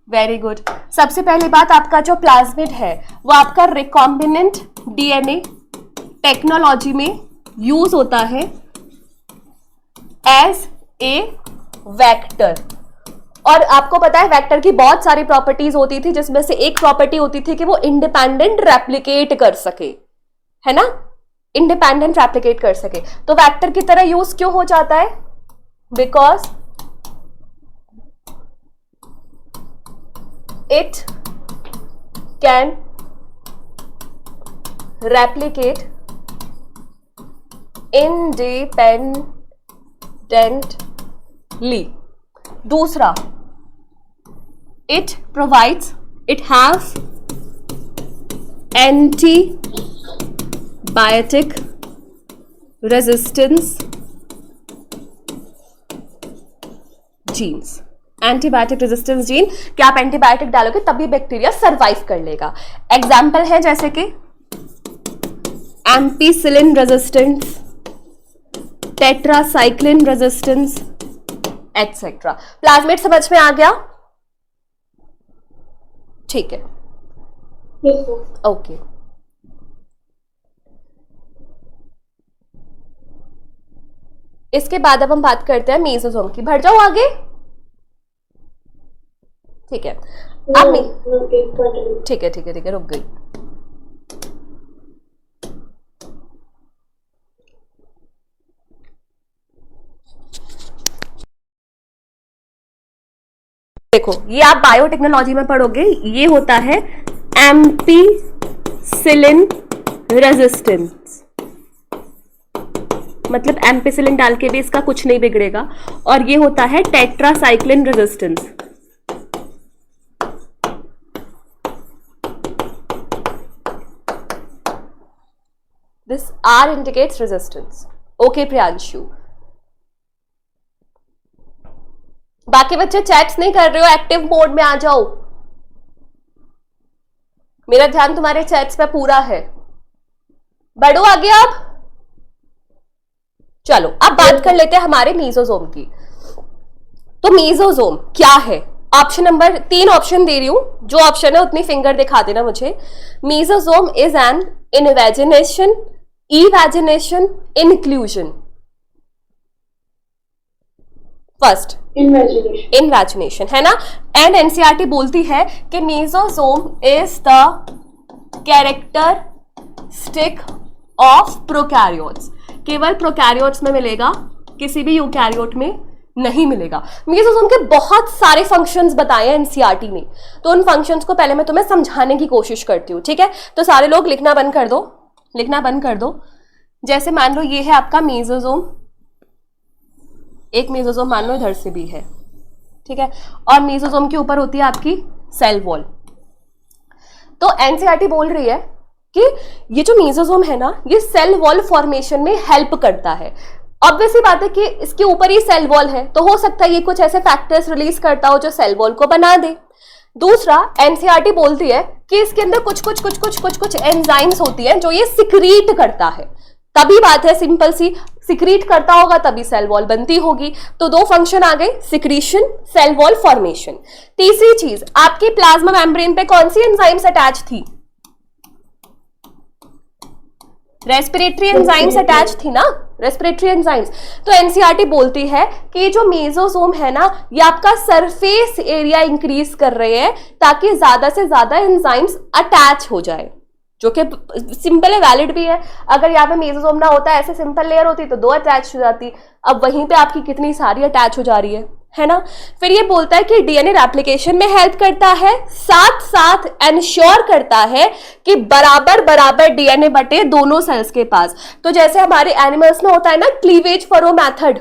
Very good. सबसे पहली बात, आपका जो प्लाज्मिड है वो आपका रिकॉम्बिनेंट डीएनए टेक्नोलॉजी में यूज होता है एज ए वेक्टर। और आपको पता है वेक्टर की बहुत सारी प्रॉपर्टीज होती थी, जिसमें से एक प्रॉपर्टी होती थी कि वो इंडिपेंडेंट रेप्लिकेट कर सके, है ना, इंडिपेंडेंट रेप्लिकेट कर सके। तो वेक्टर की तरह यूज क्यों हो जाता है? Because it can replicate independently। दूसरा, it provides, it has antibiotic resistance genes। Antibiotic resistance gene कि आप एंटीबायोटिक डालोगे तभी बैक्टीरिया सरवाइव कर लेगा। एग्जाम्पल है जैसे कि ampicillin resistance, tetracycline resistance etcetera. Plasmid समझ में आ गया? ठीक है, Yes, sir. ओके। इसके बाद अब हम बात करते हैं मेसोसोम की। बढ़ जाओ आगे, ठीक है। No, अब no, एक continue. ठीक है ठीक है ठीक है, रुक गई। देखो, ये आप बायोटेक्नोलॉजी में पढ़ोगे, ये होता है एम्पीसिलिन रेजिस्टेंस, मतलब एम्पीसिलिन डाल के भी इसका कुछ नहीं बिगड़ेगा। और ये होता है tetracycline resistance. This R indicates resistance. Okay, Priyanshu. बाकी बच्चे चैट्स नहीं कर रहे हो, एक्टिव मोड में आ जाओ। मेरा ध्यान तुम्हारे चैट्स पे पूरा है। बढ़ो आगे अब। चलो अब बात कर लेते हैं हमारे मीजोसोम की। तो मीजोसोम क्या है? ऑप्शन नंबर 3 ऑप्शन दे रही हूं, जो ऑप्शन है उतनी फिंगर दिखा देना मुझे। Mesosome is an invagination, evagination, inclusion. First Imagination. Invagination, है ना। एंड एनसीईआरटी बोलती है कि mesosome is the characteristic of prokaryotes. केवल प्रोकैरियोट्स में मिलेगा, किसी भी यूकैरियोट में नहीं मिलेगा। मीजोसोम के बहुत सारे फंक्शंस बताए हैं एनसीईआरटी ने, तो उन फंक्शंस को पहले मैं तुम्हें समझाने की कोशिश करती हूँ, ठीक है। तो सारे लोग लिखना बंद कर दो, लिखना बंद कर दो। जैसे मान लो ये है आपका मीजोसोम, एक मीजोसोम मान लो इधर से भी है, ठीक है, और मीजोसोम के ऊपर होती है आपकी सेल वॉल। तो एनसीईआरटी बोल रही है कि ये जो मीजोसोम है ना, ये सेल वॉल फॉर्मेशन में हेल्प करता है। ऑब्वियस ही बात है कि इसके ऊपर ही सेल वॉल है, तो हो सकता है ये कुछ ऐसे फैक्टर्स रिलीज करता हो जो सेल वॉल को बना दे। दूसरा, एनसीईआरटी बोलती है कि इसके अंदर कुछ एंजाइम्स होती हैं जो ये सिक्रीट करता है। तभी बात है सिंपल सी, सिक्रीट करता होगा तभी सेल वॉल बनती होगी। तो 2 फंक्शन आ गए, सिक्रीशन, सेल वॉल फॉर्मेशन। तीसरी चीज, आपकी प्लाज्मा मेम्ब्रेन पे कौन सी एंजाइम्स अटैच थी? रेस्पिरेटरी एंजाइम्स अटैच थी ना, रेस्पिरेटरी एंजाइम्स। तो एनसीईआरटी बोलती है कि जो मेसोसोम है ना, ये आपका सरफेस एरिया इंक्रीज कर रहे हैं ताकि ज्यादा से ज्यादा एंजाइम्स अटैच हो जाए, जो कि सिंपल है, वैलिड भी है। अगर यहाँ पे मेसोसोम ना होता, ऐसे सिंपल लेयर होती तो 2 अटैच हो जाती, अब वहीं पे आपकी कितनी सारी अटैच हो जा रही है ना। फिर ये बोलता है कि डीएनए रेप्लिकेशन में हेल्प करता है, साथ साथ एंश्योर करता है कि बराबर बराबर डीएनए बटे दोनों सेल्स के पास। तो जैसे हमारे एनिमल्स में होता है ना क्लीवेज फरो मेथड,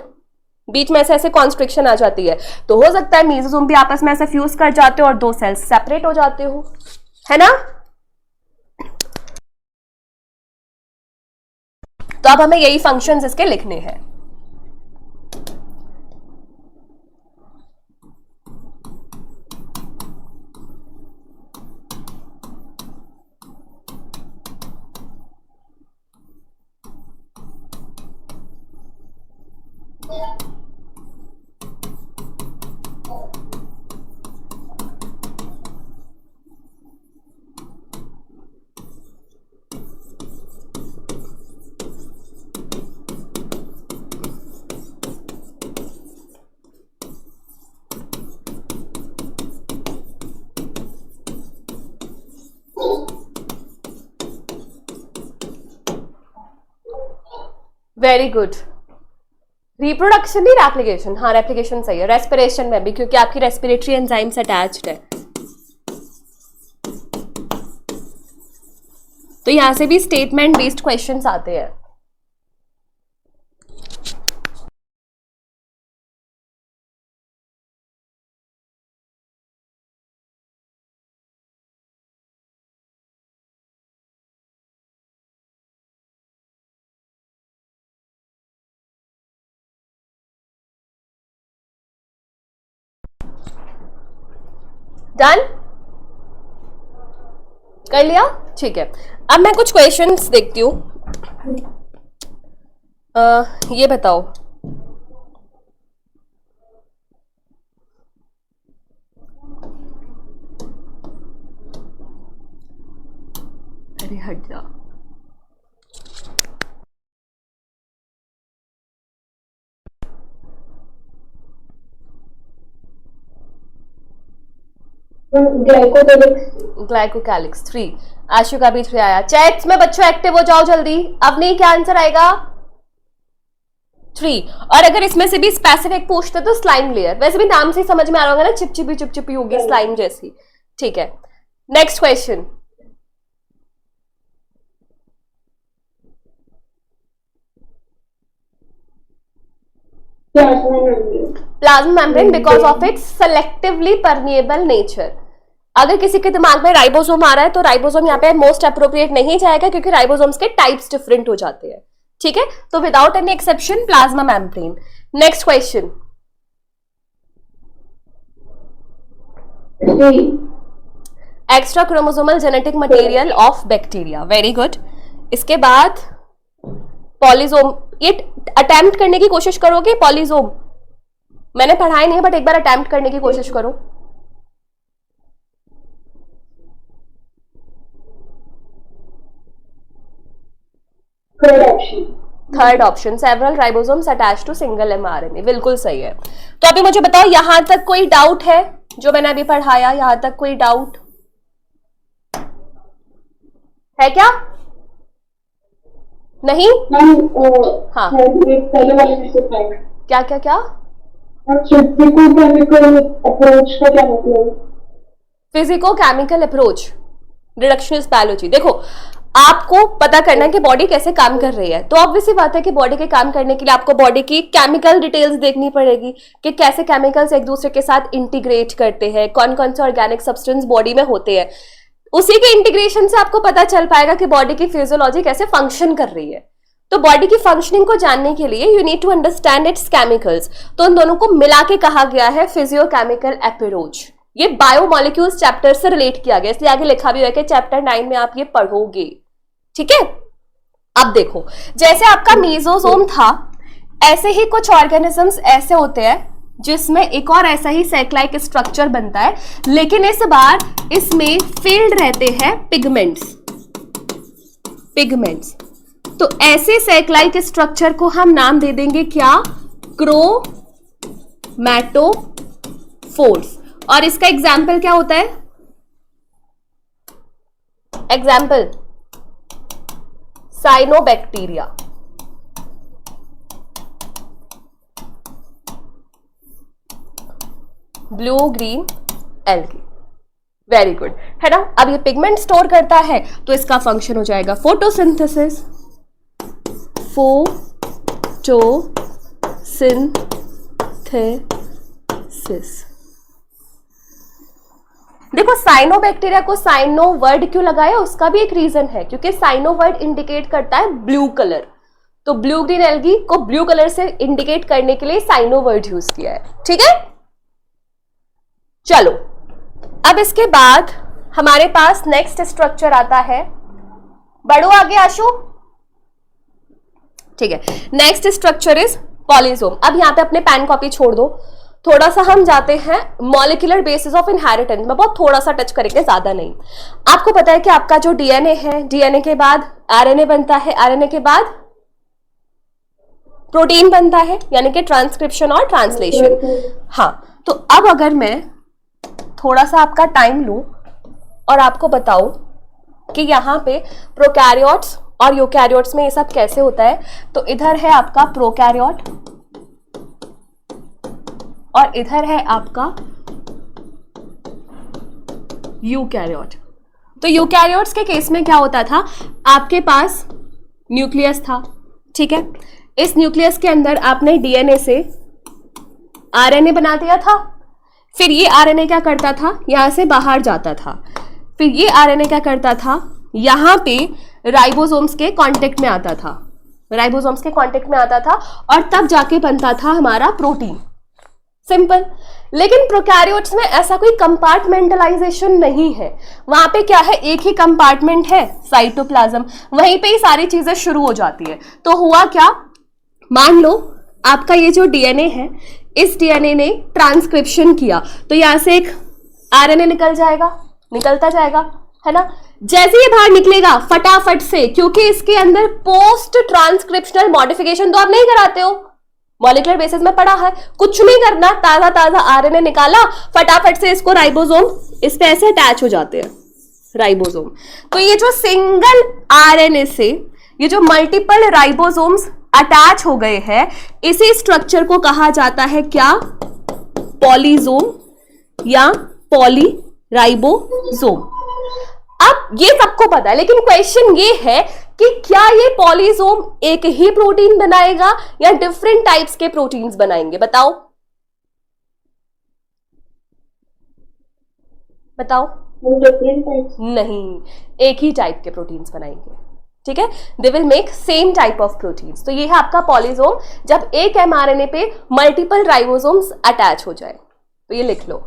बीच में ऐसे कॉन्स्ट्रिक्शन आ जाती है, तो हो सकता है मेसोसोम भी आपस में ऐसे फ्यूज कर जाते हो और 2 सेल्स सेपरेट हो जाते हो, है ना। तो अब हमें यही फंक्शंस इसके लिखने हैं। Very good. रिप्रोडक्शन नहीं, रेप्लिकेशन। हाँ, रेप्लिकेशन सही है। रेस्पिरेशन में भी, क्योंकि आपकी रेस्पिरेटरी एंजाइम्स अटैच्ड है। तो यहां से भी स्टेटमेंट बेस्ड क्वेश्चंस आते हैं। डन कर लिया? ठीक है, अब मैं कुछ क्वेश्चंस देखती हूँ। ये बताओ, अरे हट जा। ग्लाइकोकैलिक्स 3, आशु का भी 3 आया। चैट्स में बच्चों एक्टिव हो जाओ जल्दी। अब नहीं, क्या आंसर आएगा? 3। और अगर इसमें से भी स्पेसिफिक पूछते तो स्लाइम लेयर, वैसे भी नाम से समझ में आ रहा होगा ना, चिपचिपी होगी स्लाइम जैसी। ठीक है, next question. Plasma membrane because of its selectively permeable nature. अगर किसी के दिमाग में राइबोसोम आ रहा है तो राइबोसोम यहाँ पे मोस्ट अप्रोप्रिएट नहीं जाएगा, क्योंकि राइबोसोम्स के टाइप्स डिफरेंट हो जाते हैं। ठीक है, तो without any exception plasma membrane. Next question. Extra chromosomal genetic material of bacteria. Very good. इसके बाद पॉलीजोम। ये अटेम्प्ट करने की कोशिश करोगे? पॉलीजोम मैंने पढ़ाया नहीं है, बट एक बार अटेम्प्ट करने की कोशिश करो। Third option, several ribosomes attach to single mRNA, बिल्कुल सही है। तो अभी मुझे बताओ, यहां तक कोई डाउट है जो मैंने अभी पढ़ाया? यहां तक कोई डाउट है क्या? नहीं? हाँ, पहले वाले में से क्या क्या क्या? फिजिको-केमिकल अप्रोच का क्या मतलब? Physico chemical approach, reductionist biology. देखो, आपको पता करना है कि बॉडी कैसे काम कर रही है, तो ऑब्वियसली बात है कि बॉडी के काम करने के लिए आपको बॉडी की केमिकल डिटेल्स देखनी पड़ेगी कि कैसे केमिकल्स एक दूसरे के साथ इंटीग्रेट करते हैं, कौन कौन से ऑर्गेनिक सब्सटेंस बॉडी में होते हैं। उसी के इंटीग्रेशन से आपको पता चल पाएगा कि बॉडी की फिजियोलॉजी कैसे फंक्शन कर रही है। तो बॉडी की फंक्शनिंग को जानने के लिए you need to understand its chemicals. तो उन दोनों को मिला के कहा गया है फिजियोकेमिकल अप्रोच। ये बायोमोलिक्यूल्स चैप्टर से रिलेट किया गया, इसलिए आगे लिखा भी हुआ है कि चैप्टर 9 में आप ये पढ़ोगे। ठीक है, अब देखो, जैसे आपका मेसोसोम था, ऐसे ही कुछ ऑर्गेनिजम्स ऐसे होते हैं जिसमें एक और ऐसा ही सैक लाइक स्ट्रक्चर बनता है, लेकिन इस बार इसमें फिल्ड रहते हैं पिगमेंट्स। तो ऐसे सैक लाइक स्ट्रक्चर को हम नाम दे देंगे क्या? क्रोमैटोफोर्स। और इसका एग्जाम्पल क्या होता है? Example cyanobacteria. Blue green algae. Very good, है ना? अब ये पिगमेंट स्टोर करता है तो इसका फंक्शन हो जाएगा फोटोसिंथेसिस। देखो, साइनोबैक्टीरिया को साइनो वर्ड क्यों लगाया, उसका भी एक रीजन है, क्योंकि साइनो वर्ड इंडिकेट करता है ब्लू कलर। तो ब्लू ग्रीन एल्गी को ब्लू कलर से इंडिकेट करने के लिए साइनो वर्ड यूज किया है। ठीक है, चलो अब इसके बाद हमारे पास नेक्स्ट स्ट्रक्चर आता है। बढ़ो आगे आशु। ठीक है, नेक्स्ट स्ट्रक्चर इज पॉलीजोम। अब यहां पे अपने पेन कॉपी छोड़ दो, थोड़ा सा हम जाते हैं मॉलिक्यूलर बेसिस ऑफ इनहेरिटेंस में, बहुत थोड़ा सा टच करेंगे, ज्यादा नहीं। आपको पता है कि आपका जो डीएनए है, डीएनए के बाद आरएनए बनता है, आरएनए के बाद प्रोटीन बनता है, यानी कि ट्रांसक्रिप्शन और ट्रांसलेशन। हाँ, तो अब अगर मैं थोड़ा सा आपका टाइम लूं और आपको बताऊं कि यहाँ पे प्रोकैरियोट्स और यूकैरियोट्स में ये सब कैसे होता है, तो इधर है आपका प्रोकैरियोट और इधर है आपका यूकैरियोट। तो यूकैरियोट्स के केस में क्या होता था, आपके पास न्यूक्लियस था, ठीक है, इस न्यूक्लियस के अंदर आपने डीएनए से आरएनए बना दिया था, फिर ये आरएनए क्या करता था, यहां से बाहर जाता था, फिर ये आरएनए क्या करता था, यहां पे राइबोसोम्स के कांटेक्ट में आता था, राइबोसोम्स के कांटेक्ट में आता था और तब जाके बनता था हमारा प्रोटीन। सिंपल। लेकिन प्रोकैरियोट्स में ऐसा कोई कंपार्टमेंटलाइजेशन नहीं है, वहां पे क्या है, एक ही कंपार्टमेंट है साइटोप्लाज्म, वहीं पे ही सारी चीजें शुरू हो जाती है। तो हुआ क्या, मान लो आपका ये जो डीएनए है, इस डीएनए ने ट्रांसक्रिप्शन किया, तो यहां से एक आरएनए निकल जाएगा, निकलता जाएगा, है ना। जैसे ये बाहर निकलेगा फटाफट से, क्योंकि इसके अंदर पोस्ट ट्रांसक्रिप्शनल मॉडिफिकेशन तो आप नहीं कराते हो, मॉलिक्यूलर बेसिस में पढ़ा है, कुछ नहीं करना, ताजा ताजा आरएनए निकाला, फटाफट से इसको राइबोसोम इस पे ऐसे अटैच हो जाते हैं, राइबोसोम। तो ये जो सिंगल आरएनए से ये जो मल्टीपल राइबोसोम्स अटैच हो गए हैं, इसी स्ट्रक्चर को कहा जाता है क्या, पॉलीजोम या पॉलीराइबोसोम। अब ये सबको पता है, लेकिन क्वेश्चन ये है कि क्या ये पॉलीसोम एक ही प्रोटीन बनाएगा या डिफरेंट टाइप्स के प्रोटीन्स बनाएंगे, बताओ बताओ। डिफरेंट टाइप्स नहीं, एक ही टाइप के प्रोटीन्स बनाएंगे, ठीक है, they will make same type of proteins. तो ये है आपका पॉलीसोम, जब एक एमआरएनए पे मल्टीपल राइबोसोम्स अटैच हो जाए, तो ये लिख लो।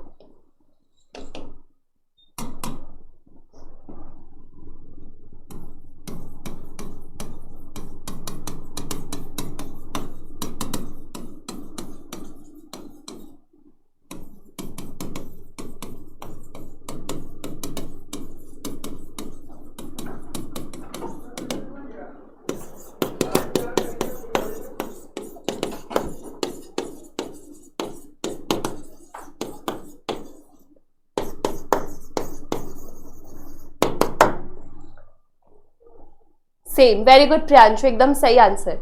सेम, वेरी गुड प्रियांशु, एकदम सही आंसर।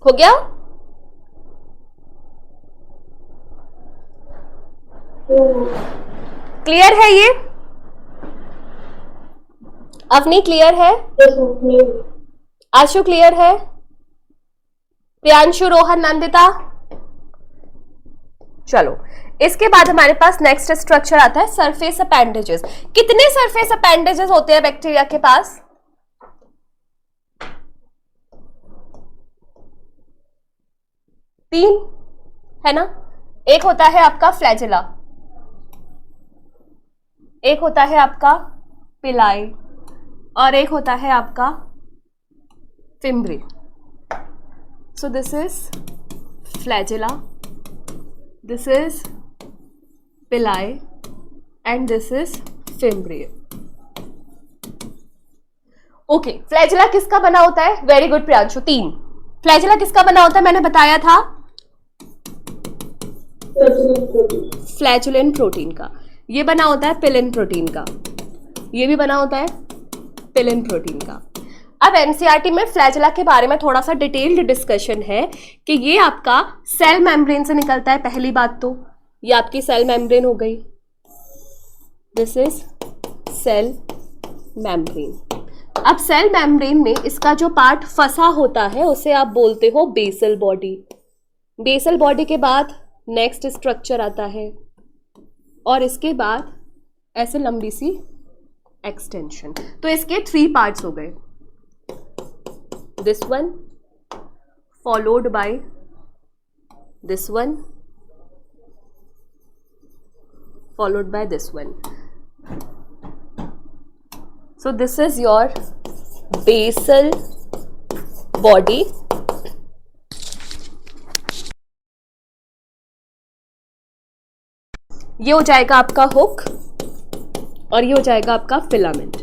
हो गया? क्लियर है ये? अवनी क्लियर है? आशु क्लियर है? प्रियांशु, रोहन, नंदिता? चलो, इसके बाद हमारे पास नेक्स्ट स्ट्रक्चर आता है सरफेस अपेंडेजेस। कितने सरफेस अपेंडेजेस होते हैं बैक्टीरिया के पास? 3, है ना। एक होता है आपका फ्लैजिला, एक होता है आपका पिलाई और एक होता है आपका fimbriae. So this is flagella, this is पिलाई and this is fimbriae. Okay, flagella किसका बना होता है? Very good Priyanshu, 3। फ्लैजिला किसका बना होता है? मैंने बताया था फ्लैजुलेंट प्रोटीन का। ये बना होता है पिलिन प्रोटीन का, ये भी बना होता है पिलिन प्रोटीन का। अब एनसीईआरटी में फ्लैजिला के बारे में थोड़ा सा डिटेल्ड डिस्कशन है कि ये आपका सेल मेम्ब्रेन से निकलता है। पहली बात तो ये आपकी सेल मेम्ब्रेन हो गई, दिस इज सेल मेम्ब्रेन। अब सेल मेम्ब्रेन में इसका जो पार्ट फंसा होता है उसे आप बोलते हो बेसल बॉडी। बेसल बॉडी के बाद नेक्स्ट स्ट्रक्चर आता है और इसके बाद ऐसे लंबी सी एक्सटेंशन। तो इसके 3 पार्ट्स हो गए, this one followed by this one followed by this one. So this is your basal body. ये हो जाएगा आपका हुक और ये हो जाएगा आपका फिलामेंट।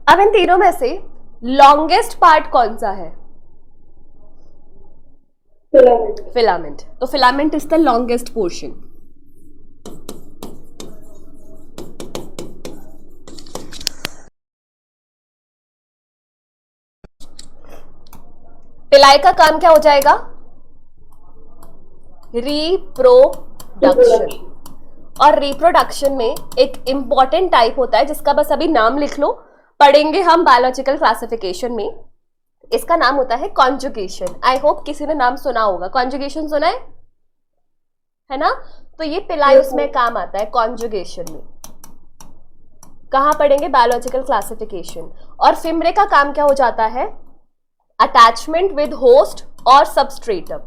अब इन तीनों में से लॉन्गेस्ट पार्ट कौन सा है? filament. फिलामेंट। तो filament is the longest portion. पिलाई का काम क्या हो जाएगा? रिप्रोडक्शन। और रिप्रोडक्शन में एक इंपॉर्टेंट टाइप होता है जिसका बस अभी नाम लिख लो, पढ़ेंगे हम बायोलॉजिकल क्लासिफिकेशन में। इसका नाम होता है कॉन्जुगेशन। आई होप किसी ने नाम सुना होगा। कॉन्जुगेशन सुना है ना? तो ये पिलाई उसमें काम आता है, कॉन्जुगेशन में। कहां पढ़ेंगे? Biological classification. और फिमरे का काम क्या हो जाता है? अटैचमेंट विद होस्ट और सबस्ट्रेटम।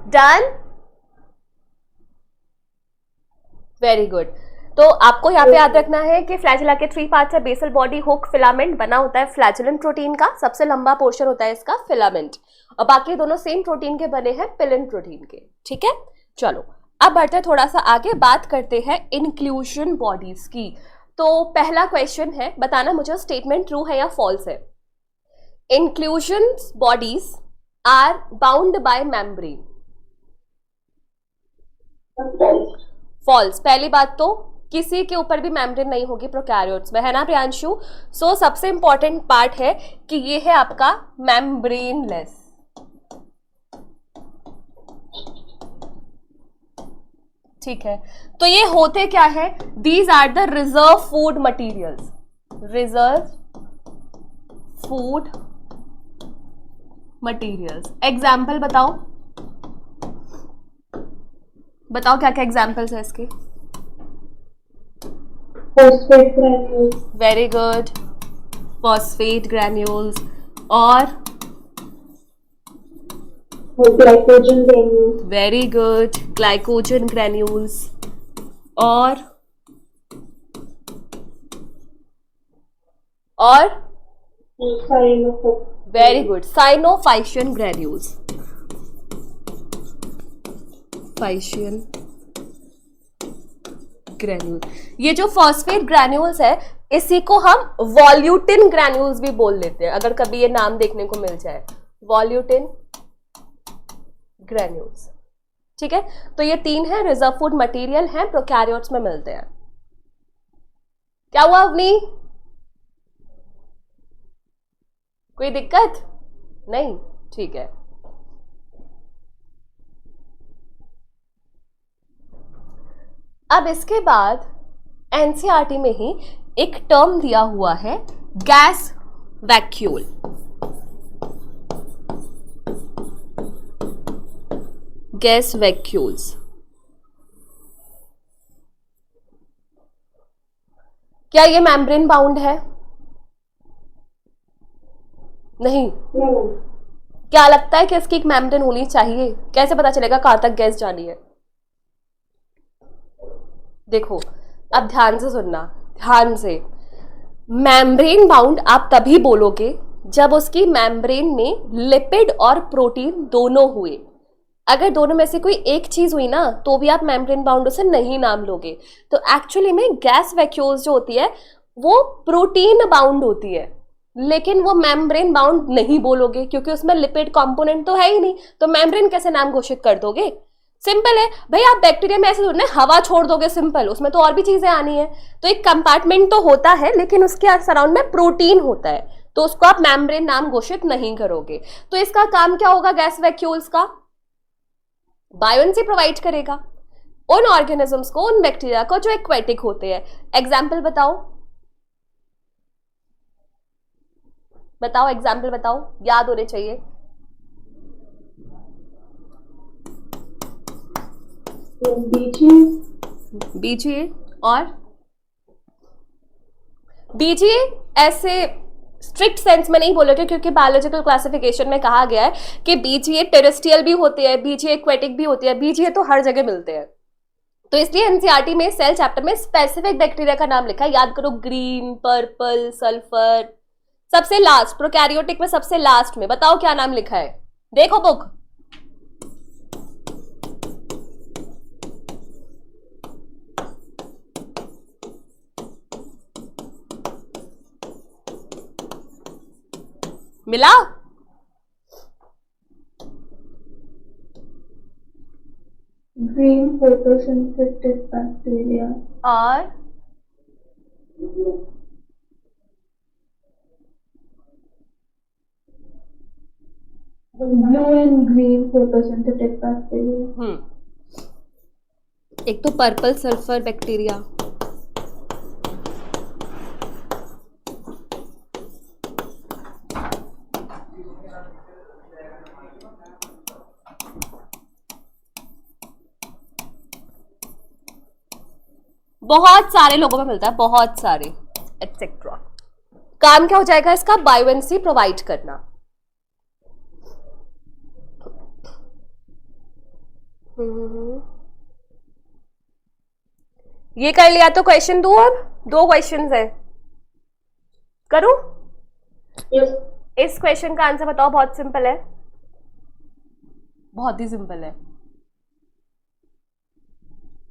डन? Very good. तो आपको यहाँ पे याद रखना है कि फ्लैजिला के 3 पार्ट्स है, बेसल बॉडी, हुक, फिलामेंट। बना होता है फ्लैजिलन प्रोटीन का, सबसे लंबा पोर्शन होता है इसका फिलामेंट, और बाकी दोनों सेम प्रोटीन के बने हैं, पिलिन प्रोटीन के। ठीक है, चलो अब बढ़ते हैं थोड़ा सा आगे, बात करते हैं इंक्लूजन बॉडीज की। तो पहला क्वेश्चन है, बताना मुझे स्टेटमेंट ट्रू है या फॉल्स है। Inclusion bodies are bound by membrane. False. पहली बात तो किसी के ऊपर भी मेम्ब्रेन नहीं होगी प्रोकैरियोट्स में, है ना प्रियांशु? सो सबसे इंपॉर्टेंट पार्ट है कि ये है आपका मेम्ब्रेनलेस। ठीक है, तो ये होते क्या है? These are the reserve food materials. Reserve food materials. Example बताओ, बताओ क्या क्या एग्जाम्पल्स है इसके? Phosphate granules. Very good, phosphate granules. और Glycogen granules. Very good, glycogen granules. और very good, cyanophycean granules. Phycean granule. ये जो फॉस्फेट ग्रैन्यूल्स है, इसी को हम वॉल्यूटिन ग्रैन्यूल्स भी बोल लेते हैं, अगर कभी ये नाम देखने को मिल जाए, वॉल्यूटिन ग्रैन्यूल्स। ठीक है, तो ये 3 है, रिजर्व फूड मटेरियल है, प्रोकैरियोट्स में मिलते हैं। क्या हुआ अवनी? कोई दिक्कत नहीं? ठीक है। अब इसके बाद एनसीईआरटी में ही एक टर्म दिया हुआ है, गैस वैक्यूल। Gas vacuoles. क्या ये मेम्ब्रेन बाउंड है? नहीं। क्या लगता है कि इसकी एक मेम्ब्रेन होनी चाहिए? कैसे पता चलेगा कहां तक गैस जानी है? देखो, अब ध्यान से सुनना, ध्यान से। मेम्ब्रेन बाउंड आप तभी बोलोगे जब उसकी मेम्ब्रेन में लिपिड और प्रोटीन दोनों हुए। अगर दोनों में से कोई एक चीज हुई ना, तो भी आप मेम्ब्रेन बाउंड उसे नहीं नाम लोगे। तो एक्चुअली में गैस वैक्यूल्स जो होती है वो प्रोटीन बाउंड होती है, लेकिन वो मेम्ब्रेन बाउंड नहीं बोलोगे क्योंकि उसमें लिपिड कंपोनेंट तो है ही नहीं। तो मेम्ब्रेन कैसे नाम घोषित कर दोगे? सिंपल है भाई, आप बैक्टीरिया में ऐसे थोड़ी हवा छोड़ दोगे सिंपल, उसमें तो और भी चीजें आनी है। तो एक कंपार्टमेंट तो होता है, लेकिन उसके सराउंड में प्रोटीन होता है, तो उसको आप मेम्ब्रेन नाम घोषित नहीं करोगे। तो इसका काम क्या होगा गैस वैक्यूल्स का? बायोएनर्जी प्रोवाइड करेगा उन ऑर्गेनिजम्स को, उन बैक्टीरिया को जो एक्वेटिक होते हैं। एग्जाम्पल बताओ, बताओ एग्जाम्पल बताओ, याद होने चाहिए। बीजे बीजे और बीजीए ऐसे स्ट्रिक्ट सेंस में नहीं बोलोगे, क्योंकि बायोलॉजिकल क्लासिफिकेशन में कहा गया है कि बीजीए टेरेस्ट्रियल भी होते हैं, बीजीए एक्वेटिक भी होती है, बीजीए तो हर जगह मिलते हैं। तो इसलिए एनसीईआरटी में सेल चैप्टर में स्पेसिफिक बैक्टीरिया का नाम लिखा है, याद करो, ग्रीन, पर्पल, सल्फर। सबसे लास्ट, प्रोकैरियोटिक में सबसे लास्ट में बताओ क्या नाम लिखा है, देखो बुक। मिला? green photosynthetic bacteria, और blue and green photosynthetic bacteria, एक तो पर्पल सल्फर बैक्टीरिया, बहुत सारे लोगों में मिलता है, बहुत सारे एटसेट्रा। काम क्या हो जाएगा इसका, बायोवेंसी प्रोवाइड करना। ये कर लिया तो क्वेश्चन दो, अब 2 क्वेश्चन है, करूं? yes, इस क्वेश्चन का आंसर बताओ, बहुत सिंपल है, बहुत ही सिंपल है।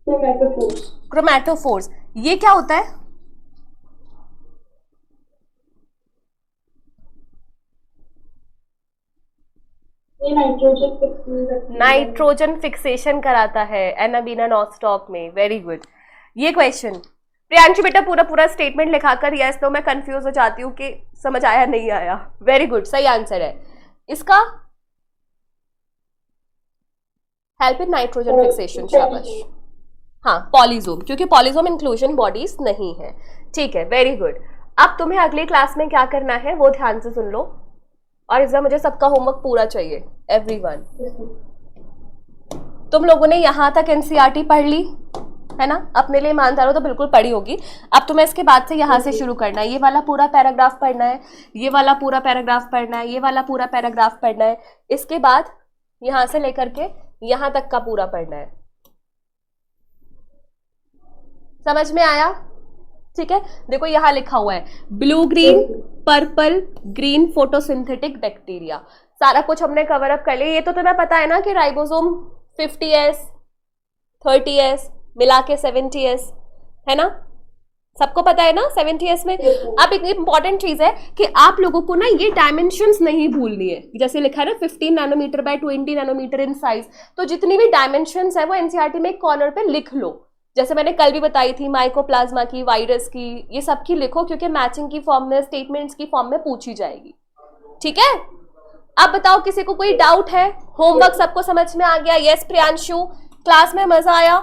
chromatophores, क्रोमैटोफोर्स, ये क्या होता है? ये नाइट्रोजन फिक्सिंग, नाइट्रोजन फिक्सेशन कराता है एनाबीना नॉस्टॉक में। Very good. ये क्वेश्चन प्रियांशु बेटा पूरा पूरा स्टेटमेंट लिखाकर, यस नो मैं कंफ्यूज हो जाती हूँ कि समझ आया नहीं आया। वेरी गुड, सही आंसर है इसका, हेल्प इन नाइट्रोजन फिक्सेशन, शाबाश। हाँ, पॉलीजोम, क्योंकि पॉलीजोम इंक्लूजन बॉडीज नहीं है। ठीक है, वेरी गुड। अब तुम्हें अगली क्लास में क्या करना है वो ध्यान से सुन लो, और इस बार मुझे सबका होमवर्क पूरा चाहिए, एवरीवन। तुम लोगों ने यहाँ तक एनसीईआरटी पढ़ ली है ना, अपने लिए ईमानदार हो तो बिल्कुल पढ़ी होगी। अब तुम्हें इसके बाद से यहाँ से शुरू करना है, ये वाला पूरा पैराग्राफ पढ़ना है, ये वाला पूरा पैराग्राफ पढ़ना है, ये वाला पूरा पैराग्राफ पढ़ना है। इसके बाद यहाँ से लेकर के यहाँ तक का पूरा पढ़ना है। समझ में आया? ठीक है, देखो यहाँ लिखा हुआ है blue green purple green photosynthetic bacteria, सारा कुछ हमने कवर अप कर लिया। ये तो तुम्हें पता है ना कि राइबोसोम 50S 30S मिला के 70S है ना, सबको पता है ना 70S में। अब एक इंपॉर्टेंट चीज है कि आप लोगों को ना ये डायमेंशंस नहीं भूलनी है, जैसे लिखा है ना 15 nanometre by 20 nanometre in size, तो जितनी भी डायमेंशंस है वो एनसीईआरटी में एक कॉर्नर पे लिख लो। जैसे मैंने कल भी बताई थी माइकोप्लाज्मा की, वायरस की, ये सब की लिखो, क्योंकि मैचिंग की फॉर्म में, स्टेटमेंट्स की फॉर्म में पूछी जाएगी। ठीक है, अब बताओ किसी को कोई डाउट है? होमवर्क सबको समझ में आ गया? यस प्रियांशु, क्लास में मजा आया?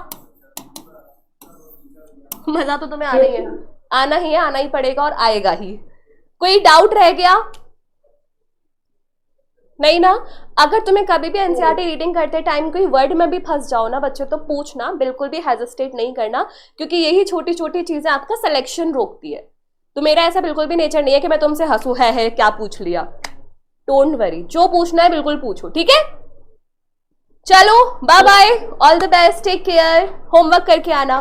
मजा तो तुम्हें आना ही है, आना ही है, आना ही पड़ेगा और आएगा ही। कोई डाउट रह गया? नहीं ना? अगर तुम्हें कभी भी एनसीईआरटी रीडिंग करते टाइम कोई वर्ड में भी फंस जाओ ना बच्चों, तो पूछना, बिल्कुल भी हेजिटेट नहीं करना, क्योंकि यही छोटी छोटी चीजें आपका सिलेक्शन रोकती है। तो मेरा ऐसा बिल्कुल भी नेचर नहीं है कि मैं तुमसे हंसू है क्या पूछ लिया। डोंट वरी, जो पूछना है बिल्कुल पूछो। ठीक है, चलो bye bye, all the best, take care, homework करके आना।